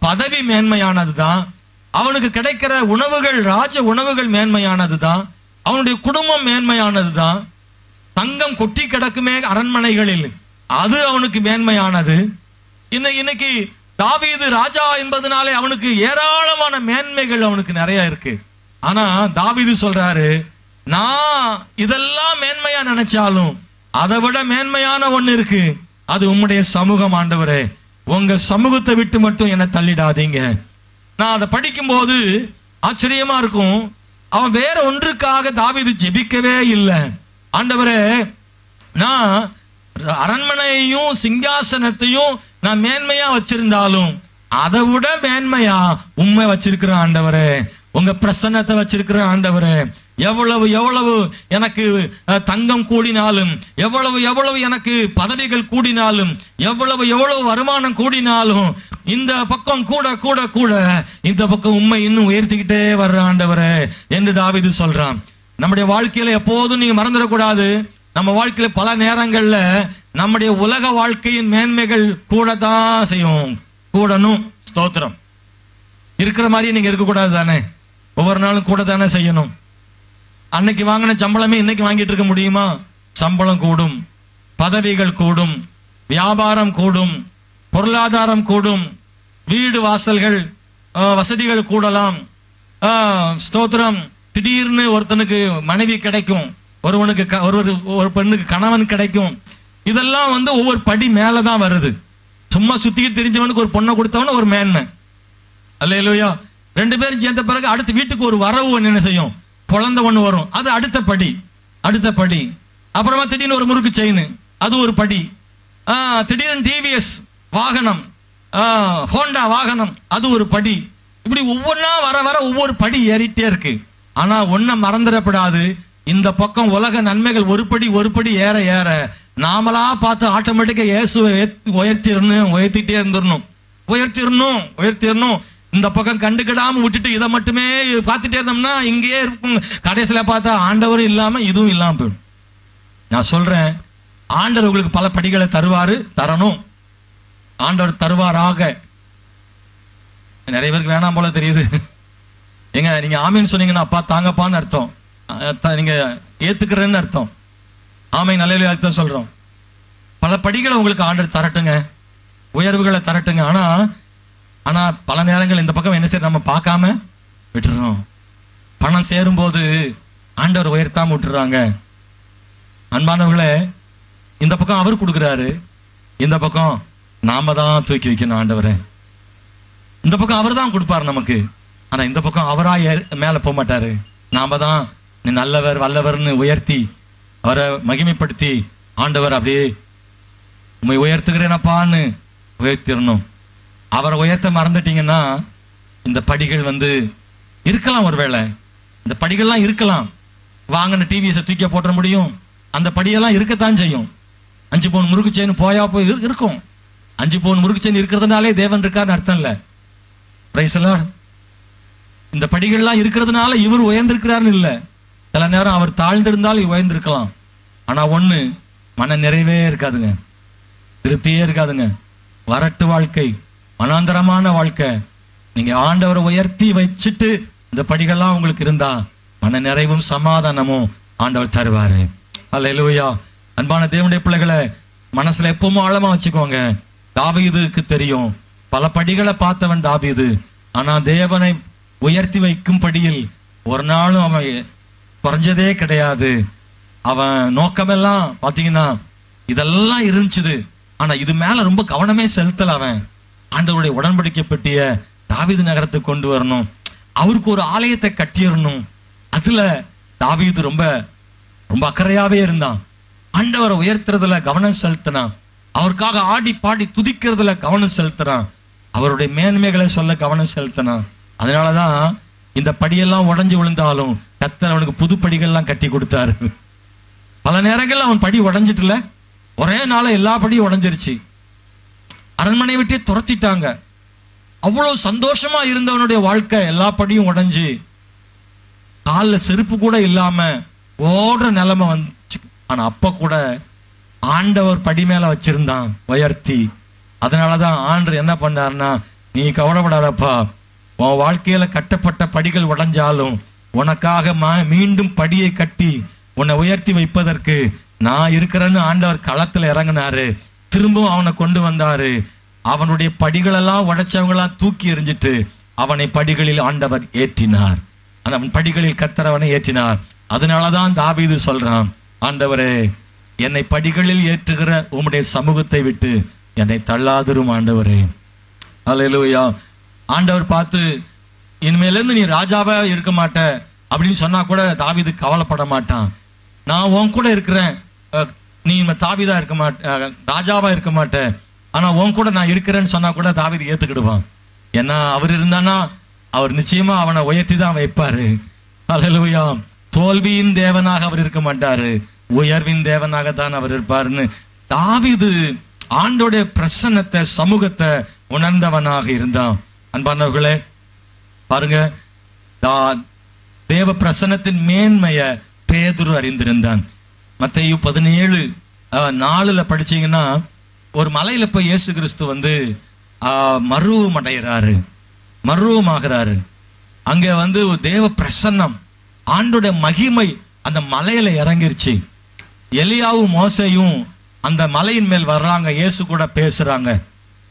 பதவி மேன்மையானது தான், அவனுக்கு கிடைக்கிற உணவுகள் ராஜ உணவுகள் மேன்மையானது தான், அவனுடைய குடும்பம் மேன்மையானது தான், தங்கம் கொட்டி கிடக்குமே அரண்மனைகளில், அது அவனுக்கு மேன்மையானது. இன்னைக்கு தாவீது ராஜா என்பதனாலே அவனுக்கு ஏராளமான மேன்மைகள் அவனுக்கு நிறைய இருக்கு. ஆனா தாவீது சொல்றாரு, நான் இதெல்லாம் மேன்மையா நினைச்சாலும் அதை விட மேன்மையான ஒண்ணு இருக்கு, அது உம்முடைய சமூகம் ஆண்டவரே, உங்க சமூகத்தை விட்டு மட்டும் என்னை தள்ளிடாதீங்க. நான் அதை படிக்கும் போது ஆச்சரியமா இருக்கும். அவன் வேற ஒன்றுக்காக தாவீது ஜெபிக்கவே இல்லை. ஆண்டவரே, நான் அரண்மனையையும் சிங்காசனத்தையும் நான் மேன்மையா வச்சிருந்தாலும் அதை விட மேன்மையா உண்மை வச்சிருக்கிற ஆண்டவரே, உங்க பிரசன்னத்தை வச்சிருக்கிற ஆண்டவரே, எவ்வளவு எவ்வளவு எனக்கு தங்கம் கூடினாலும், எவ்வளவு எவ்வளவு எனக்கு பதவிகள் கூடினாலும், எவ்வளவு எவ்வளவு வருமானம் கூடினாலும், இந்த பக்கம் கூட கூட கூட இந்த பக்கம் உண்மை இன்னும் உயர்த்திக்கிட்டே வர்ற ஆண்டவரே என்று தாவீது சொல்றான். நம்முடைய வாழ்க்கையில எப்போதும் நீங்க மறந்துடக்கூடாது, நம்ம வாழ்க்கையில பல நேரங்கள்ல நம்முடைய உலக வாழ்க்கையின் மேன்மைகள் கூட தான் செய்யும், கூடணும். ஸ்தோத்திரம். இருக்கிற மாதிரி நீங்க இருக்கக்கூடாது தானே, ஒவ்வொரு நாளும் கூட தானே செய்யணும். அன்னைக்கு வாங்கின சம்பளமே இன்னைக்கு வாங்கிட்டு இருக்க முடியுமா? சம்பளம் கூடும், பதவிகள் கூடும், வியாபாரம் கூடும், பொருளாதாரம் கூடும், வீடு வாசல்கள் வசதிகள் கூடலாம். ஸ்தோத்திரம். திடீர்னு ஒருத்தனுக்கு மனைவி கிடைக்கும், ஒருவனுக்கு ஒரு பெண்ணுக்கு கணவன் கிடைக்கும். இதெல்லாம் வந்து ஒவ்வொரு படி மேலதான் வருது. சும்மா சுத்திக்கிட்டு தெரிஞ்சவனுக்கு ஒரு பொண்ணை கொடுத்தவன ஒரு மேன்மை. அல்லேலூயா. 2 பேரும் சேர்ந்த பிறகு அடுத்து வீட்டுக்கு ஒரு வரவு ஒன்று என்ன செய்யும், குழந்தை ஒன்று வரும். அது அடுத்த படி. அப்புறமா திடீர்னு ஒரு முறுக்கு செயின், அது ஒரு படி. திடீர்னு டிவிஎஸ் வாகனம், ஹோண்டா வாகனம், அது ஒரு படி. இப்படி ஒவ்வொன்றா வர வர ஒவ்வொரு படி ஏறிட்டே இருக்கு. ஆனா ஒன்ன மறந்துடப்படாது, இந்த பக்கம் உலக நன்மைகள் ஒரு படி ஏற ஏற நாமளா பார்த்து ஆட்டோமேட்டிக்கா இயேசுவை உயர்த்திட்டே உயர்த்திடணும். இந்த பக்கம் கண்டுக்கிடாம விட்டுட்டு இதை மட்டுமே பார்த்துட்டே இருந்தோம்னா இங்கேயே இருக்கும். கடைசியில பார்த்தா ஆண்டவரும் இல்லாம இதுவும் இல்லாம போயிடும். நான் சொல்றேன், ஆண்டவர் உங்களுக்கு பல படிகளை தரணும். ஆண்டவர் தருவாராக. நிறைய பேருக்கு வேணாம் போல தெரியுது. எங்க நீங்க ஆமீன் சொன்னீங்கன்னா அப்பா தாங்கப்பான்னு அர்த்தம், நீங்க ஏத்துக்கிறேன்னு அர்த்தம். ஆமை நல்ல அர்த்தம் சொல்றோம். பல படிகளை உங்களுக்கு ஆண்டவர் தரட்டுங்க, உயர்வுகளை தரட்டுங்க. ஆனா பல நேரங்கள் இந்த பக்கம் என்ன செய்ய நம்ம பார்க்காம விட்டுறோம். பணம் சேரும் போது ஆண்டவர் உயர்த்தாம விட்டுறாங்க. அன்பானவர்களே, இந்த பக்கம் அவர் கொடுக்குறாரு, இந்த பக்கம் நாம தான் தூக்கி வைக்கணும். ஆண்டவரை இந்த பக்கம் அவர் தான் கொடுப்பாரு நமக்கு, ஆனா இந்த பக்கம் அவரா மேல போக மாட்டாரு. நாம தான் நீ நல்லவர் வல்லவர்னு உயர்த்தி அவரை மகிமைப்படுத்தி ஆண்டவர் அப்படியே உண்மை உயர்த்துகிறேனப்பான்னு உயர்த்திடணும். அவரை உயர்த்த மறந்துட்டீங்கன்னா இந்த படிகள் இருக்கலாம். ஒருவேளை இந்த படிகள்லாம் இருக்கலாம். வாங்கின டிவிஎஸை தூக்கி போட்ட முடியும். அந்த படியெல்லாம் இருக்கத்தான் செய்யும். 5 பவுன் முறுக்கு செயின் போய் இருக்கும். 5 பவுன் முறுக்கு செயின் இருக்கிறதுனாலே தேவன் இருக்காருன்னு அர்த்தம் இல்லை. Price the Lord. இந்த படிகள்லாம் இருக்கிறதுனால இவர் உயர்ந்திருக்கிறாருன்னு இல்லை. சில நேரம் அவர் தாழ்ந்திருந்தால் உயர்ந்திருக்கலாம். ஆனா ஒண்ணு, மன நிறைவே இருக்காதுங்க, திருப்தியே இருக்காதுங்க. வரட்டு வாழ்க்கை, மனாந்தரமான வாழ்க்கை. நீங்க ஆண்டவரை உயர்த்தி வச்சுட்டு இந்த படிகள்லாம் உங்களுக்கு இருந்தா மன நிறைவும் சமாதானமும் ஆண்டவர் தருவாரு. அல்லேலூயா. அன்பான தேவனுடைய பிள்ளைகளை மனசுல எப்பவும் ஆழமா வச்சுக்கோங்க. தாவீதுக்கு தெரியும், பல படிகளை பார்த்தவன் தாவீது. ஆனா தேவனை உயர்த்தி வைக்கும் படியில் ஒரு நாளும் அவன் குறைஞ்சதே கிடையாது. அவன் நோக்கமெல்லாம் பாத்தீங்கன்னா இதெல்லாம் இருந்துச்சு. ஆனா இது மேல ரொம்ப கவனமே செலுத்தல. அவன் ஆண்டவருடைய உடன்படிக்கை பெட்டிய தாவீது நகரத்துக்கு கொண்டு வரணும், அவருக்கு ஒரு ஆலயத்தை கட்டிடணும். அதுல தாவீது ரொம்ப ரொம்ப அக்கறையாவே இருந்தான். ஆண்டவரை உயர்த்துறதுல கவனம் செலுத்தினான். அவருக்காக ஆடி பாடி துதிக்கிறதுல கவனம் செலுத்தினான். அவருடைய மேன்மைகளை சொல்ல கவனம் செலுத்தினான். அதனாலதான் இந்த படியெல்லாம் உடைஞ்சு விழுந்தாலும் கர்த்தர் அவனுக்கு புது படிகள்லாம் கட்டி கொடுத்தாரு. பல நேரங்கள்ல அவன் படி உடைஞ்சிட்டுல, ஒரே நாள எல்லா படியும் உடைஞ்சிருச்சு. அரண்மனை விட்டே துரத்திட்டாங்க. அவ்வளவு சந்தோஷமா இருந்தவனுடைய வாழ்க்கை எல்லா படியும் உடைஞ்சு காலில் செருப்பு கூட இல்லாம ஓடுற நிலைமை வந்துச்சு. ஆனா அப்ப கூட ஆண்டவர் படி மேல வச்சிருந்தான் உயர்த்தி. அதனாலதான் ஆண்டவர் என்ன பண்ணாருன்னா, நீ கவலைப்படாதப்பா, உன் வாழ்க்கையில கட்டப்பட்ட படிகள் உடைஞ்சாலும் உனக்காக மீண்டும் படியை கட்டி உன்னை உயர்த்தி வைப்பதற்கு நான் இருக்கிறேன்னு ஆண்டவர் களத்துல இறங்கினாரு. திரும்பவும் அவனை கொண்டு வந்தாரு. அவனுடைய படிகளெல்லாம் உடைச்சவங்களாம் தூக்கி எறிஞ்சிட்டு அவனை படிகளில் ஆண்டவர் ஏற்றினார். அந்த படிகளில் கர்த்தர் அவனை ஏற்றினார். அதனாலதான் தாவீது சொல்றான், ஆண்டவரே என்னை படிகளில் ஏற்றுகிற உம்முடைய சமூகத்தை விட்டு என்னை தள்ளாதிரும் ஆண்டவரே. அல்லேலூயா. ஆண்டவர் பார்த்து இனிமேலேருந்து நீ ராஜாவா இருக்க மாட்ட அப்படின்னு சொன்னா கூட தாவீது கவலைப்பட மாட்டான். நான் உன் கூட இருக்கிறேன், நீ தாவீதா இருக்க மாட்ட, ராஜாவா இருக்க மாட்டேன், ஆனா உன் கூட நான் இருக்கிறேன்னு சொன்னா கூட தாவீது ஏத்துக்கிடுவான். ஏன்னா அவர் இருந்தானா அவர் நிச்சயமா அவனை உயர்த்தி தான் வைப்பாரு. அல்லேலூயா. தோல்வியின் தேவனாக அவர் இருக்க மாட்டாரு, உயர்வின் தேவனாக தான் அவர் இருப்பாருன்னு தாவீது ஆண்டோடைய பிரசன்னத்தை சமூகத்தை உணர்ந்தவனாக இருந்தான். அன்பானவர்களே பாருங்க, தேவ பிரசன்னத்தின் மேன்மைய பேதுரு அறிந்திருந்தான். மத்தேயு 17:4 படிச்சீங்கன்னா, ஒரு மலையில போய் இயேசு கிறிஸ்து மருவமாகிறாரு. அங்க தேவ பிரசன்னம், ஆண்டோட மகிமை அந்த மலையில இறங்கிருச்சு. எலியாவும் மோசையும் அந்த மலையின் மேல் வர்றாங்க, இயேசு கூட பேசுறாங்க.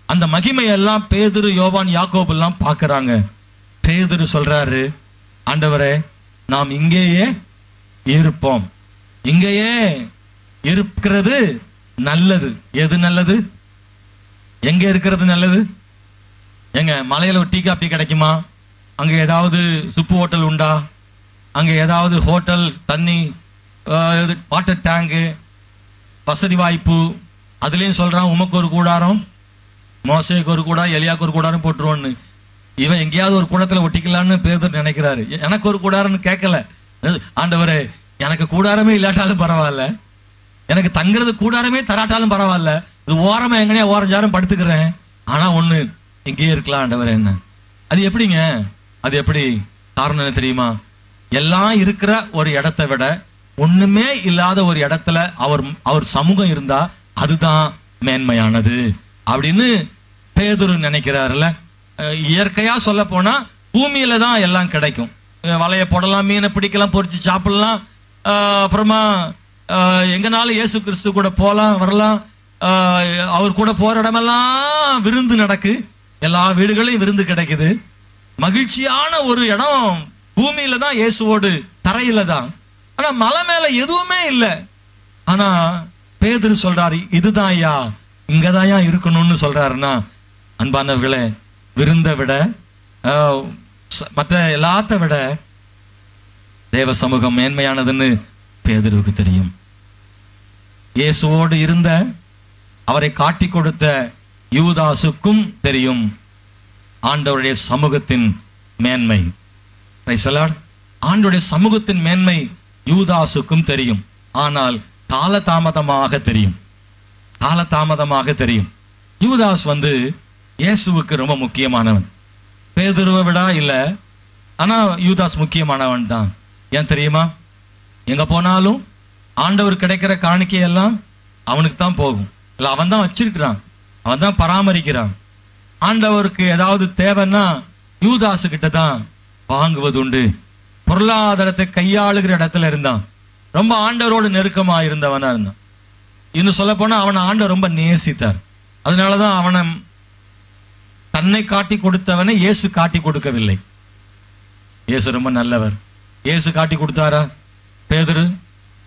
அந்த மகிமையெல்லாம் பேதுரு, யோவான், யாக்கோபு எல்லாம் பாக்குறாங்க. பேதுரு சொல்றாரு, ஆண்டவரே நாம் இங்கேயே இருப்போம், இங்கேயே இருக்கிறது நல்லது. எது நல்லது? எங்க இருக்கிறது நல்லது? எங்க மலையில ஒரு டீ காப்பி கிடைக்குமா? அங்கே ஏதாவது சுப்பு ஹோட்டல் உண்டா, அங்கே ஏதாவது ஹோட்டல், தண்ணி, வாட்டர் டேங்கு, வசதி வாய்ப்பு, அதுலேயும் சொல்கிறான் உமக்கு ஒரு கூடாரம், மோசேக்கு ஒரு கூடாரம், எலியாவுக்கு ஒரு கூடாரம் போட்டுருவோன்னு. இவன் எங்கேயாவது ஒரு கூடத்தில் ஒட்டிக்கலான்னு பேதர் நினைக்கிறாரு. எனக்கு ஒரு கூடாரம்னு கேட்கல. ஆண்டவரே, எனக்கு கூடாரமே இல்லாட்டாலும் பரவாயில்ல, எனக்கு தங்குறது கூடாரமே தராட்டாலும் பரவாயில்ல, இது ஓரமா எங்கனையா ஓரஞ்சாரம் படுத்துக்கிறேன், ஆனா ஒண்ணு இங்கேயே இருக்கலாம் ஆண்டவரே. என்ன அது எப்படிங்க? அது எப்படி? காரணம் என்ன தெரியுமா? எல்லாம் இருக்கிற ஒரு இடத்தை விட ஒண்ணுமே இல்லாத ஒரு இடத்துல அவர் சமூகம் இருந்தா அதுதான் மேன்மையானது அப்படின்னு பேதுரு நினைக்கிறாருல்ல. இயற்கையா சொல்ல போனா பூமியில தான் எல்லாம் கிடைக்கும். வலைய போடலாம், மீனை பிடிக்கலாம், பொறிச்சு சாப்பிடலாம், அப்புறமா எங்கனாலும் இயேசு கிறிஸ்து கூட போலாம் வரலாம், அவர் கூட போற இடமெல்லாம் விருந்து நடக்கு, எல்லா வீடுகளையும் விருந்து கிடைக்குது. மகிழ்ச்சியான ஒரு இடம் பூமியில தான், இயேசுவோடு தரையில தான். ஆனா மலை மேல எதுவுமே இல்லை. ஆனா பேதுரு சொல்றாரு, இதுதான் ஐயா, இங்கதான் இருக்கணும்னு சொல்றாருன்னா, அன்பானவர்களே, விருந்தை விட மற்ற எல்லாத்த விட தேவ சமூகம் மேன்மையானதுன்னு பேதுருவுக்கு தெரியும். இயேசுவோடு இருந்த, அவரை காட்டி கொடுத்த யூதாசுக்கும் தெரியும் ஆண்டவருடைய சமூகத்தின் மேன்மை. ஆண்டவருடைய சமூகத்தின் மேன்மை யூதாசுக்கும் தெரியும். ஆனால் காலதாமதமாக தெரியும், காலதாமதமாக தெரியும். யூதாஸ் இயேசுவுக்கு ரொம்ப முக்கியமானவன், பேதுருவை விட இல்ல, ஆனா யூதாஸ் முக்கியமானவன் தான். ஏன் தெரியுமா? எங்க போனாலும் ஆண்டவர் கிடைக்கிற காணிக்கையெல்லாம் அவனுக்கு தான் போகும். இல்ல, அவன் தான் வச்சிருக்கிறான், அவன் தான் பராமரிக்கிறான். ஆண்டவருக்கு ஏதாவது தேவைன்னா யூதாசு கிட்ட தான் வாங்குவது உண்டு. பொருளாதாரத்தை கையாளுகிற இடத்துல இருந்தான், ரொம்ப ஆண்டவரோடு நெருக்கமா இருந்தவனா இருந்தான். இன்னும் சொல்ல போனா அவனை ஆண்டவர் ரொம்ப நேசித்தார். அதனாலதான் அவனை, தன்னை காட்டி கொடுத்தவனை இயேசு காட்டி கொடுக்கவில்லை. இயேசு ரொம்ப நல்லவர். இயேசு காட்டி கொடுத்தாரா? பேதுரு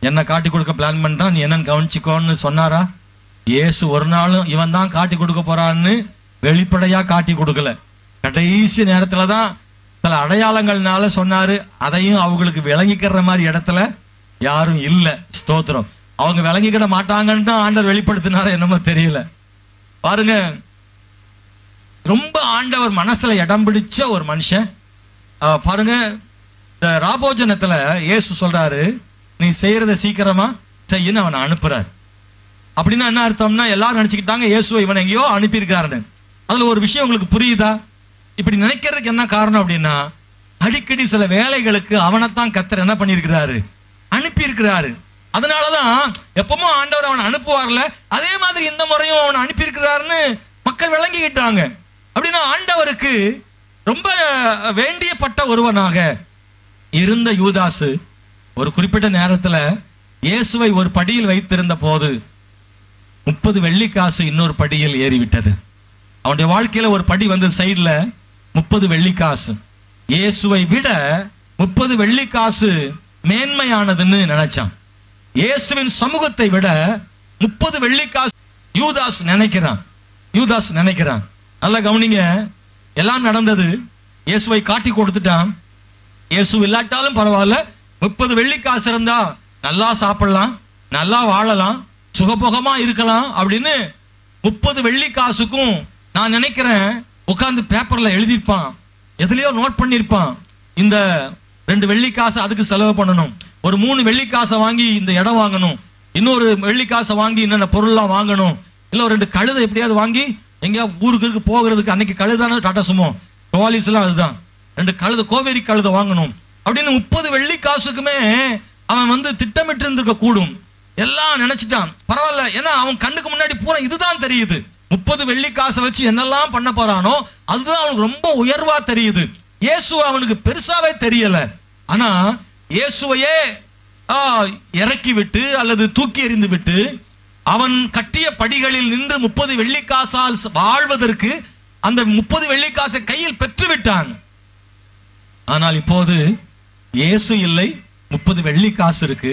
என்ன காட்டி கொடுக்க பிளான் பண்றான், நீ என்னன்னு கவனிச்சுக்கோன்னு சொன்னாரா? இயேசு ஒரு நாளும் இவன் தான் காட்டி கொடுக்க போறான்னு வெளிப்படையா காட்டி கொடுக்கல. கடைசி நேரத்துலதான் சில அடையாளங்கள்னால சொன்னாரு. அதையும் அவங்களுக்கு விளங்கிக்கிற மாதிரி இடத்துல யாரும் இல்லை. ஸ்தோத்திரம். அவங்க விளங்கிக்கிட மாட்டாங்கன்னு தான் ஆண்டவர் வெளிப்படுத்தினார என்னமோ தெரியல. பாருங்க, ரொம்ப ஆண்டவர் மனசுல இடம் பிடிச்ச ஒரு மனுஷன். பாருங்க, இந்த ராபோஜனத்துல இயேசு சொல்றாரு, நீ செய்யறத சீக்கிரமா செய்யன்னு அவனை அனுப்புறாரு. அப்படின்னா என்ன அர்த்தம்னா, எல்லாரும் நினைச்சுக்கிட்டாங்க இயேசுவை இவனை எங்கேயோ அனுப்பியிருக்காருன்னு. அதுல ஒரு விஷயம் உங்களுக்கு புரியுதா? இப்படி நினைக்கிறதுக்கு என்ன காரணம் அப்படின்னா, அடிக்கடி சில வேலைகளுக்கு அவனைத்தான் கர்த்தர் என்ன பண்ணியிருக்கிறாரு, அனுப்பி இருக்கிறாரு. அதனாலதான் எப்பவும் ஆண்டவர் அவனை அனுப்புவார்ல, அதே மாதிரி இந்த முறையும் அவனை அனுப்பி இருக்கிறாருன்னு மக்கள் விளங்கிக்கிட்டாங்க. அப்படின்னா ஆண்டவருக்கு ரொம்ப வேண்டியப்பட்ட ஒருவனாக இருந்த யூதாசு ஒரு குறிப்பிட்ட நேரத்துல இயேசுவை ஒரு படியில் வைத்திருந்த போது 30 வெள்ளிக்காசு இன்னொரு படியில் ஏறிவிட்டது. அவனுடைய வாழ்க்கையில ஒரு படி சைடுல 30 வெள்ளிக்காசு. இயேசுவை விட 30 வெள்ளிக்காசு மேன்மையானதுன்னு நினைச்சான். இயேசுவின் சமூகத்தை விட 30 வெள்ளிக்காசு யூதாஸ் நினைக்கிறான். யூதாஸ் நினைக்கிறான். நல்லா கவனிங்க, எல்லாம் நடந்தது. இயேசுவை காட்டி கொடுத்துட்டான். இயேசு இல்லாட்டாலும் பரவாயில்ல, 30 வெள்ளிக்காசு இருந்தா நல்லா சாப்பிடலாம், நல்லா வாழலாம், சுகபோகமா இருக்கலாம் அப்படின்னு 30 வெள்ளிக்காசுக்கும் நான் நினைக்கிறேன் உட்கார்ந்து பேப்பர்ல எழுதியிருப்பான், எதுலயோ நோட் பண்ணிருப்பான். இந்த 2 வெள்ளிக்காசு அதுக்கு செலவு பண்ணணும், ஒரு 3 வெள்ளிக்காசை வாங்கி இந்த இடம் வாங்கணும், இன்னொரு வெள்ளிக்காசை வாங்கி என்னென்ன பொருள்லாம் வாங்கணும், இல்லை ஒரு 2 கழுதை எப்படியாவது வாங்கி எங்கேயா ஊருக்கு போகிறதுக்கு, அன்னைக்கு கழுதான டாட்டா சுமோ குவாலிஸ் எல்லாம் அதுதான், 2 கழுதை, கோவேரி கழுதை வாங்கணும் அப்படின்னு 30 வெள்ளிக்காசுக்குமே அவன் திட்டமிட்டு இருந்திருக்க கூடும். எல்லாம் நினைச்சிட்டான். பரவாயில்ல, ஏன்னா அவன் கண்ணுக்கு முன்னாடி பூரா இதுதான் தெரியுது. 30 வெள்ளிக்காசை வச்சு என்னெல்லாம் பண்ண போறானோ அதுதான் அவனுக்கு ரொம்ப உயர்வா தெரியுது. இயேசு அவனுக்கு பெருசாவே தெரியல. ஆனா இயேசுவையே இறக்கி விட்டு அல்லது தூக்கி எறிந்து விட்டு அவன் கட்டிய படிகளில் நின்று 30 வெள்ளிக்காசால் வாழ்வதற்கு அந்த 30 வெள்ளிக்காசை கையில் பெற்று விட்டான். ஆனால் இப்போது இயேசு இல்லை, 30 வெள்ளிக்காசு இருக்கு.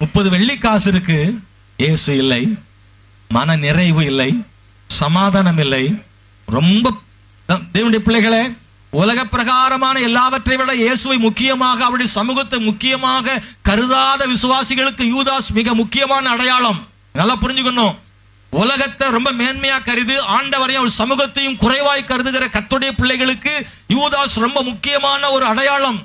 30 வெள்ளிக்காசு இருக்கு, இயேசு இல்லை. மன நிறைவு இல்லை, சமாதானம் இல்லை. ரொம்ப தேவனுடைய பிள்ளைகளே, உலக பிரகாரமான எல்லாவற்றை விட இயேசுவை முக்கியமாக, அவருடைய சமூகத்தை முக்கியமாக கருதாத விசுவாசிகளுக்கு யூதாஸ் மிக முக்கியமான அடையாளம். நல்லா புரிஞ்சுக்கணும். உலகத்தை ரொம்ப மேன்மையா கருது ஆண்டவரையும் அவர் சமூகத்தையும் குறைவாய் கருதுகிற கர்த்தருடைய பிள்ளைகளுக்கு யூதாஸ் ரொம்ப முக்கியமான ஒரு அடையாளம்.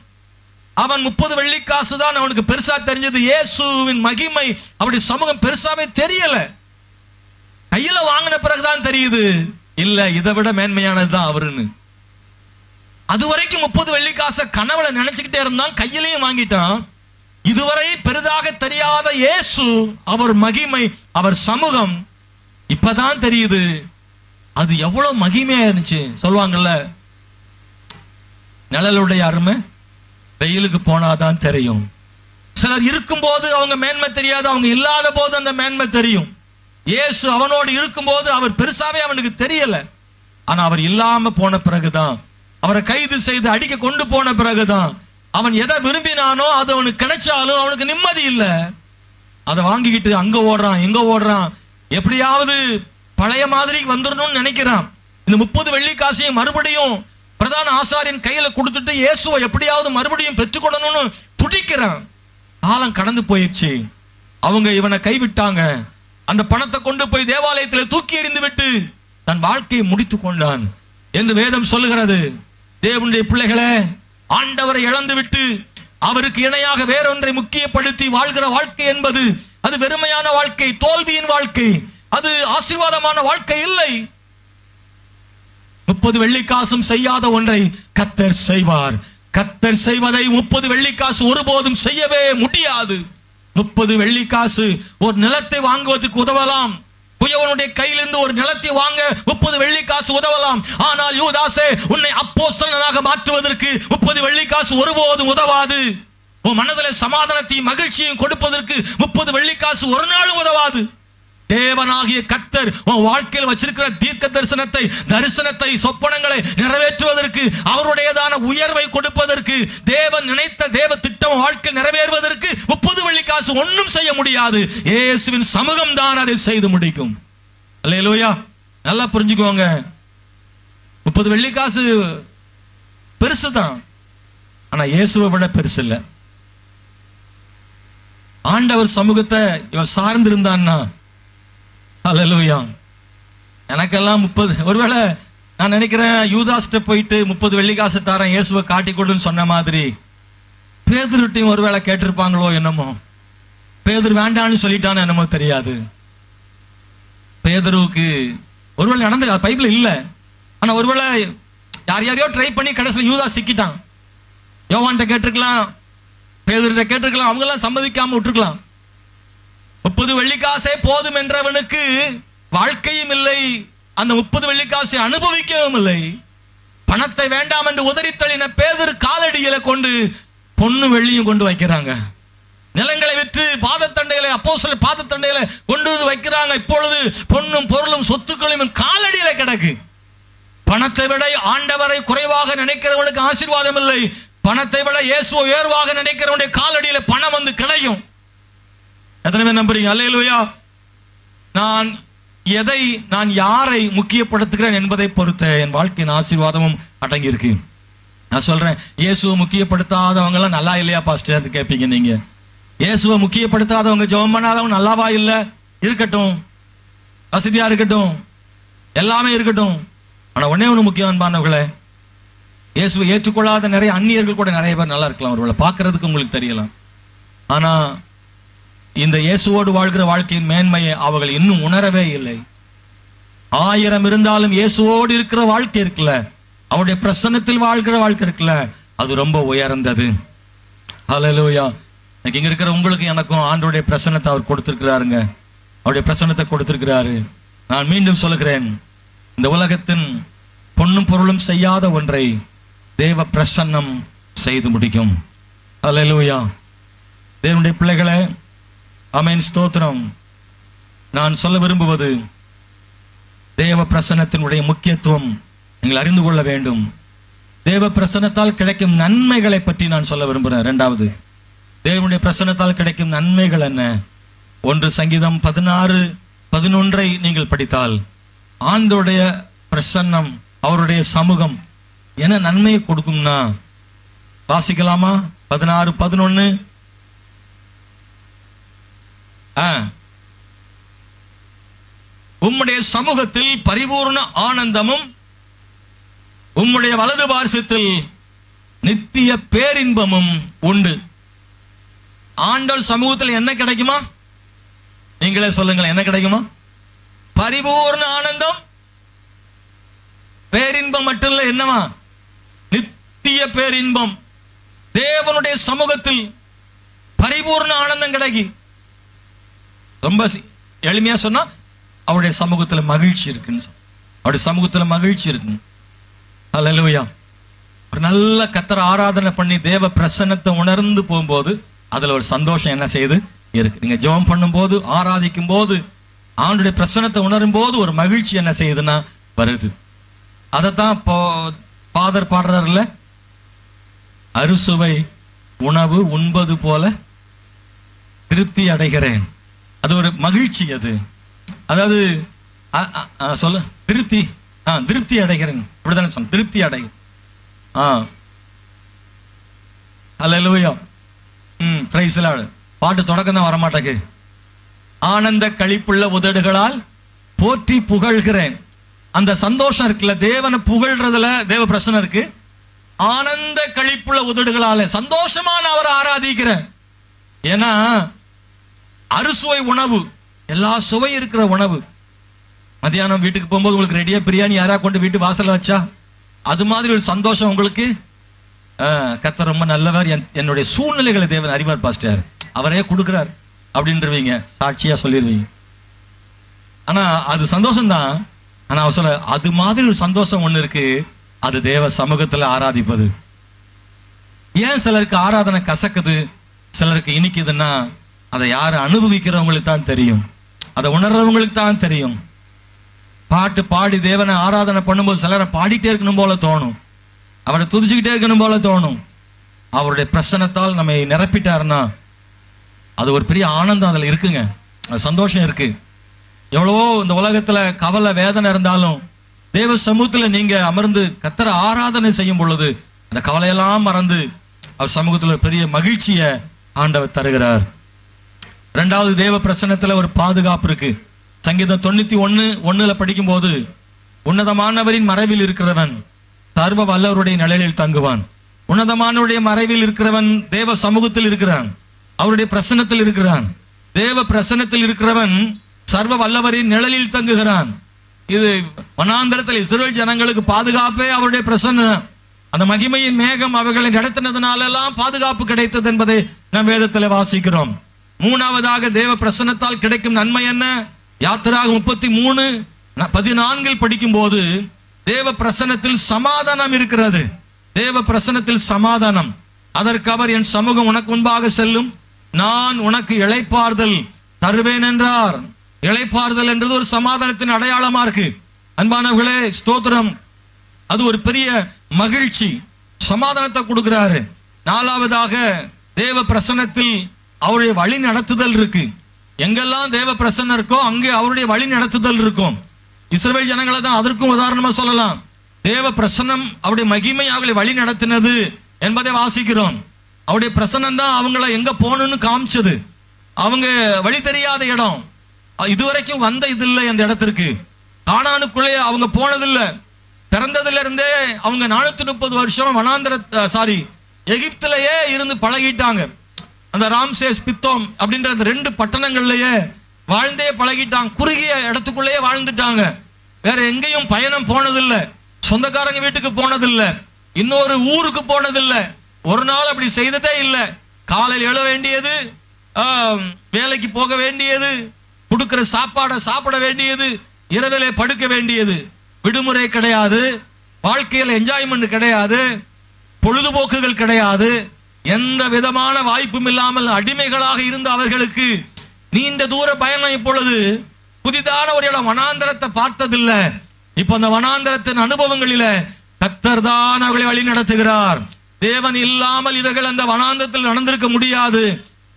அவன் 30 வெள்ளிக்காசு தான் அவனுக்கு பெருசா தெரிஞ்சது. இயேசுவின் மகிமை அவருடைய சமூகம் பெருசாவே தெரியல. கையில வாங்கின பிறகுதான் தெரியுது, இல்ல இதை விட மேன்மையானதுதான் அவருன்னு. அதுவரைக்கும் 30 வெள்ளிக்காசை கனவுல நினைச்சுக்கிட்டே இருந்தான், கையிலையும் வாங்கிட்டான். இதுவரை பெரிதாக தெரியாத இயேசு, அவர் மகிமை, அவர் சமூகம் இப்பதான் தெரியுது. அது எவ்வளவு மகிமையா இருந்துச்சு. சொல்லுவாங்கல்ல, நிழலுடைய அருமை வெயிலுக்கு போனாதான் தெரியும். சிலர் இருக்கும் போது அவங்க மேன்மை தெரியாது, அவங்க இல்லாத போது அந்த மேன்மை தெரியும். இயேசு அவனோடு இருக்கும் போது அவர் பெருசாவே அவனுக்கு தெரியல. ஆனா அவர் இல்லாம போன பிறகுதான், அவரை கைது செய்து அடிக்க கொண்டு போன பிறகுதான், அவன் எதை விரும்பினானோ அது அவனுக்கு கிடைச்சாலும் அவனுக்கு நிம்மதி இல்லை. அதை வாங்கிக்கிட்டு அங்க ஓடுறான், எங்க ஓடுறான், எப்படியாவது பழைய மாதிரி வந்துடணும்னு நினைக்கிறான். இந்த 30 வெள்ளிக்காசையும் மறுபடியும் பிரதான ஆசாரியன் கையில கொடுத்துட்டு இயேசுவை எப்படியாவது மறுபடியும் பெற்றுக்கொள்ளணும்னு துடிக்கிறான். காலம் கடந்து போயிடுச்சு. அவங்க இவனை கைவிட்டாங்க. அந்த பணத்தை கொண்டு போய் தேவாலயத்தில் தூக்கி எறிந்து விட்டு தன் வாழ்க்கையை முடித்து கொண்டான் என்று வேதம் சொல்லுகிறது. தேவனுடைய பிள்ளைகளே, ஆண்டவரை இழந்து விட்டு அவருக்கு இணையாக வேறொன்றை முக்கியப்படுத்தி வாழ்கிற வாழ்க்கை என்பது அது வெறுமையான வாழ்க்கை, தோல்வியின் வாழ்க்கை, அது ஆசீர்வாதமான வாழ்க்கை இல்லை. 30 வெள்ளிக்காசும் செய்யாத ஒன்றை கர்த்தர் செய்வார். கர்த்தர் செய்வதை 30 வெள்ளிக்காசு ஒருபோதும் செய்யவே முடியாது. 30 வெள்ளிக்காசு ஒரு நிலத்தை வாங்குவதற்கு உதவலாம். குயவனுடைய கையிலிருந்து ஒரு நிலத்தை வாங்க 30 வெள்ளிக்காசு உதவலாம். ஆனால் யூதாசே, உன்னை அப்போஸ்தலனாக மாற்றுவதற்கு 30 வெள்ளிக்காசு ஒருபோதும் உதவாது. உன் மனதில் சமாதானத்தையும் மகிழ்ச்சியையும் கொடுப்பதற்கு 30 வெள்ளிக்காசு ஒரு நாளும் உதவாது. தேவனாகிய கர்த்தர் உன் வாழ்க்கையில் வச்சிருக்கிற தீர்க்க தரிசனத்தை சொப்பனங்களை நிறைவேற்றுவதற்கு, அவருடையதான உயர்வை கொடுப்பதற்கு, தேவன் நினைத்த தேவ திட்டம் வாழ்க்கை நிறைவேறுவதற்கு 30 வெள்ளிக்காசு ஒன்றும் செய்ய முடியாது. இயேசுவின் சமூகம் தான் அதை செய்து முடிக்கும். அல்லேலூயா. நல்லா புரிஞ்சுக்கோங்க. 30 வெள்ளிக்காசு பெருசு தான், ஆனா இயேசுவை விட பெருசு இல்லை. ஆண்டவர் சமூகத்தை இவன் சார்ந்திருந்தான்னா, அல்லேலூயா. எனக்கெல்லாம் 30, ஒருவேளை நான் நினைக்கிறேன் யூதாஸ்ட போயிட்டு 30 வெள்ளிக்காசு தாரேன் இயேசுவை காட்டி கொடுன்னு சொன்ன மாதிரி பேதுருட்டையும் ஒருவேளை கேட்டிருப்பாங்களோ என்னமோ. பேதுரு வேண்டான்னு சொல்லிட்டான்னு என்னமோ தெரியாது. பேதுருவுக்கு ஒருவேளை நடந்து பைபிள் இல்லை, ஆனா ஒருவேளை யாரையோ ட்ரை பண்ணி கடைசியில் யூதாஸ் சிக்கிட்டான். யோவான்கிட்ட கேட்டிருக்கலாம், பேதுருட்ட கேட்டிருக்கலாம், அவங்க எல்லாம் சம்மதிக்காம விட்டுருக்கலாம். 30 வெள்ளிக்காசே போதும் என்றவனுக்கு வாழ்க்கையும் இல்லை, அந்த 30 வெள்ளிக்காசை அனுபவிக்கவும் இல்லை. பணத்தை வேண்டாம் என்று உதறித்தள்ளின பேதுரு காலடியில கொண்டு பொண்ணு வெள்ளியும் கொண்டு வைக்கிறாங்க. நிலங்களை விற்று பாதத்தண்டையில, அப்போஸ்தலர் பாதத்தண்டையில கொண்டு வந்து வைக்கிறாங்க. இப்பொழுது பொன்னும் பொருளும் சொத்துக்களும் காலடியில கிடக்கு. பணத்தை விட ஆண்டவரை குறைவாக நினைக்கிறவனுக்கு ஆசீர்வாதம் இல்லை. பணத்தை விட இயேசுவை உயர்வாக நினைக்கிறவனுடைய காலடியில பணம் வந்து கிடையும். எத்தனை பேர் நம்புறீங்க? அல்லேலூயா. நான் யாரை முக்கியப்படுத்துகிறேன் என்பதை பொறுத்த என் வாழ்க்கையின் ஆசீர்வாதமும் அடங்கி இருக்கு. நான் சொல்றேன், இயேசுவை முக்கியப்படுத்தாதவங்க எல்லாம் நல்லா இல்லையா பாஸ்டர் கேட்பீங்க நீங்க. இயேசுவை முக்கியப்படுத்தாதவங்க, ஜெபம் பண்ணாதவங்க நல்லாவா இல்ல? இருக்கட்டும், வசதியா இருக்கட்டும், எல்லாமே இருக்கட்டும். ஆனா ஒன்னே ஒண்ணு முக்கியம் அன்பானவர்களே, இயேசுவை ஏற்றுக்கொள்ளாத நிறைய அந்நியர்கள் கூட நிறைய பேர் நல்லா இருக்கலாம், ஒருவேளை பார்க்கறதுக்கு உங்களுக்கு தெரியலாம். ஆனா இந்த இயேசுவோடு வாழ்கிற வாழ்க்கையின் மேன்மையை அவர்கள் இன்னும் உணரவே இல்லை. 1000 இருந்தாலும் இயேசுவோடு இருக்கிற வாழ்க்கை இருக்குல்ல, அவருடைய பிரசன்னத்தில் வாழ்கிற வாழ்க்கை இருக்குல்ல, அது ரொம்ப உயர்ந்தது. ஹல்லேலூயா. இங்க இருக்கிற உங்களுக்கு எனக்கும் ஆண்டவருடைய பிரசன்னத்தை அவர் கொடுத்திருக்கிறாருங்க. அவருடைய பிரசன்னத்தை கொடுத்திருக்கிறாரு. நான் மீண்டும் சொல்லுகிறேன், இந்த உலகத்தின் பொன்னும் பொருளும் செய்யாத ஒன்றை தேவ பிரசன்னம் செய்து முடிக்கும். ஹல்லேலூயா. தேவனுடைய பிள்ளைகளே, ஆமென், ஸ்தோத்திரம். நான் சொல்ல விரும்புவது, தேவ பிரசன்னத்தினுடைய முக்கியத்துவம் நீங்கள் அறிந்து கொள்ள வேண்டும். தேவ பிரசன்னத்தால் கிடைக்கும் நன்மைகளை பற்றி நான் சொல்ல விரும்புகிறேன். இரண்டாவது, தேவனுடைய பிரசன்னத்தால் கிடைக்கும் நன்மைகள் என்ன? 1 சங்கீதம் 16:11 நீங்கள் படித்தால், ஆண்டவருடைய பிரசன்னம், அவருடைய சமூகம் என்ன நன்மையை கொடுக்கும்னா, வாசிக்கலாமா? 16:11. உம்முடைய சமூகத்தில் பரிபூர்ண ஆனந்தமும் உம்முடைய வலது பார்சத்தில் நித்திய பேரின்பமும் உண்டு. ஆண்டவர் சமூகத்தில் என்ன கிடைக்குமா? நீங்களே சொல்லுங்களேன், என்ன கிடைக்குமா? பரிபூர்ண ஆனந்தம், பேரின்பம் மட்டும் இல்ல, என்னவா? நித்திய பேரின்பம். தேவனுடைய சமூகத்தில் பரிபூர்ண ஆனந்தம் கிடைக்கும். ரொம்ப எளிமையா சொன்னா, அவருடைய சமூகத்துல மகிழ்ச்சி இருக்குன்னு. அவருடைய சமூகத்துல மகிழ்ச்சி இருக்கு. அல்லேலூயா. ஒரு நல்ல கர்த்தரை ஆராதனை பண்ணி தேவ பிரசன்னத்தை உணர்ந்து போகும்போது அதுல ஒரு சந்தோஷம் என்ன செய்யுது இருக்கு. நீங்க ஜெபம் பண்ணும் போது, ஆராதிக்கும் போது, ஆண்டுடைய பிரசன்னத்தை உணரும் போது ஒரு மகிழ்ச்சி என்ன செய்யுதுன்னா வருது. அதைத்தான் ஃபாதர் பாடுறாருல, அறுசுவை உணவு உண்பது போல திருப்தி அடைகிறேன். அது ஒரு மகிழ்ச்சி. அது அதாவது சொல்ல திருப்தி, திருப்தி அடைகிறேன், அப்படிதானே சொல்ல, திருப்தி அடை. அல்லேலூயா. Praise the lord. பாட்டு தொடக்கம் தான் வரமாட்டேக்கு. ஆனந்த களிப்புள்ள உதடுகளால் போற்றி புகழ்கிறேன். அந்த சந்தோஷம் இருக்குல்ல, தேவனை புகழ்றதுல தேவ பிரசன்னம் இருக்கு. ஆனந்த களிப்புள்ள உதடுகளால சந்தோஷமான அவரை ஆராதிக்கிறேன். ஏன்னா அறுசுவை உணவு, எல்லா சுவை இருக்கிற உணவு. மதியானம் வீட்டுக்கு போகும்போது உங்களுக்கு ரெடியா பிரியாணி யாரா கொண்டு வீட்டு வாசல்ல வச்சா அது மாதிரி ஒரு சந்தோஷம் உங்களுக்கு. கர்த்தர் ரொம்ப நல்லவர், என்னுடைய சூழ்நிலைகளை தேவன் அறிவார் பாஸ்டர், அவரே கொடுக்கிறார் அப்படின்றவீங்க, சாட்சியா சொல்லிடுவீங்க. ஆனா அது சந்தோஷம் தான். ஆனா அவர் சொல்ல, அது மாதிரி ஒரு சந்தோஷம் ஒண்ணு இருக்கு, அது தேவ சமூகத்துல ஆராதிப்பது. ஏன் சிலருக்கு ஆராதனை கசக்குது, சிலருக்கு இனிக்குதுன்னா, அதை யாரு அனுபவிக்கிறவங்களுக்கு தான் தெரியும், அதை உணர்றவங்களுக்கு தான் தெரியும். பாட்டு பாடி தேவனை ஆராதனை பண்ணும்போது சிலரை பாடிட்டே இருக்கணும் போல தோணும், அவரை துதிச்சுக்கிட்டே இருக்கணும் போல தோணும். அவருடைய பிரசன்னத்தால் நம்மை நிரப்பிட்டாருன்னா அது ஒரு பெரிய ஆனந்தம் அதுல இருக்குங்க, அது சந்தோஷம் இருக்கு. எவ்வளவோ இந்த உலகத்துல கவலை வேதனை இருந்தாலும் தேவ சமூகத்துல நீங்க அமர்ந்து கர்த்தரை ஆராதனை செய்யும் பொழுது அந்த கவலையெல்லாம் மறந்து அவர் சமூகத்துல பெரிய மகிழ்ச்சியை ஆண்டவர் தருகிறார். இரண்டாவது, தேவ பிரசன்னத்துல ஒரு பாதுகாப்பு இருக்கு. சங்கீதம் 91:1 படிக்கும் போது, உன்னதமானவரின் மறைவில் இருக்கிறவன் சர்வ வல்லவருடைய நிழலில் தங்குவான். உன்னதமானவருடைய மறைவில் இருக்கிறவன் தேவ சமூகத்தில் இருக்கிறான், அவருடைய பிரசன்னத்தில் இருக்கிறான். தேவ பிரசன்னத்தில் இருக்கிறவன் சர்வ வல்லவரின் நிழலில் தங்குகிறான். இது வனாந்தரத்தில் இஸ்ரவேல் ஜனங்களுக்கு பாதுகாப்பே அவருடைய பிரசன்னம். அந்த மகிமையின் மேகம் அவர்களை நடத்தினதுனால எல்லாம் பாதுகாப்பு கிடைத்தது என்பதை நாம் வேதத்தில் வாசிக்கிறோம். மூணாவதாக தேவ பிரசன்னத்தால் கிடைக்கும் நன்மை என்ன? யாத்திராகமம் 33:14 படிக்கும் போது, தேவ பிரசன்னத்தில் சமாதானம் இருக்கிறது. தேவ பிரசன்னத்தில் சமாதானம். அதற்கு அவர், என் சமூகம் உனக்கு முன்பாக செல்லும், நான் உனக்கு இளைப்பாறுதல் தருவேன் என்றார். இளைப்பாறுதல் என்றது ஒரு சமாதானத்தின் அடையாளமா இருக்கு. அன்பானவர்களே, ஸ்தோத்திரம். அது ஒரு பெரிய மகிழ்ச்சி, சமாதானத்தை கொடுக்கிறாரு. நாலாவதாக, தேவ பிரசன்னத்தில் அவருடைய வழி நடத்துதல் இருக்கு. எங்கெல்லாம் தேவ பிரசன்னம் இருக்கோ அங்கே அவருடைய வழி நடத்துதல் இருக்கும். இஸ்ரவேல் ஜனங்களை தான் அதற்கும் உதாரணமா சொல்லலாம். தேவ பிரசன்னம், அவருடைய மகிமை அவர்களை வழி நடத்தினது என்பதை வாசிக்கிறோம். அவருடைய பிரசன்னம் தான் அவங்கள எங்க போகணும்னு காமிச்சது. அவங்க வழி தெரியாத இடம், இதுவரைக்கும் வந்த இது இல்லை, அந்த இடத்திற்கு கானானுக்குள்ளே அவங்க போனதில்லை. பிறந்ததுல இருந்தே அவங்க 430 வருஷம் வனாந்தர எகிப்திலேயே இருந்து பழகிட்டாங்க. அந்த ராம்சேஸ், பித்தோம் அப்படின்ற அந்த 2 பட்டணங்கள்லயே வாழ்ந்தே பழகிட்டாங்க. குறுகிய இடத்துக்குள்ளேயே வாழ்ந்துட்டாங்க. வேற எங்கேயும் பயணம் போனதில்லை, சொந்தக்காரங்க வீட்டுக்கு போனதில்லை, இன்னொரு ஊருக்கு போனதில்லை, ஒரு நாள் அப்படி செய்ததே இல்லை. காலையில் எழ வேண்டியது, வேலைக்கு போக வேண்டியது, கொடுக்கிற சாப்பாடை சாப்பிட வேண்டியது, இரவிலே படுக்க வேண்டியது. விடுமுறை கிடையாது, வாழ்க்கையில் என்ஜாய்மெண்ட் கிடையாது, பொழுதுபோக்குகள் கிடையாது, எந்த விதமான வாய்ப்பும் இல்லாமல் அடிமைகளாக இருந்த அவர்களுக்கு நீண்ட தூர பயணம். இப்பொழுது புதிதான ஒரு இடம், வனாந்தரத்தை பார்த்ததில்லை. இப்ப அந்த வனாந்தரத்தின் அனுபவங்களில கர்த்தர் தான் அவர்களை வழி நடத்துகிறார். தேவன் இல்லாமல் இவர்கள் அந்த வனாந்தரத்தில் நடந்திருக்க முடியாது.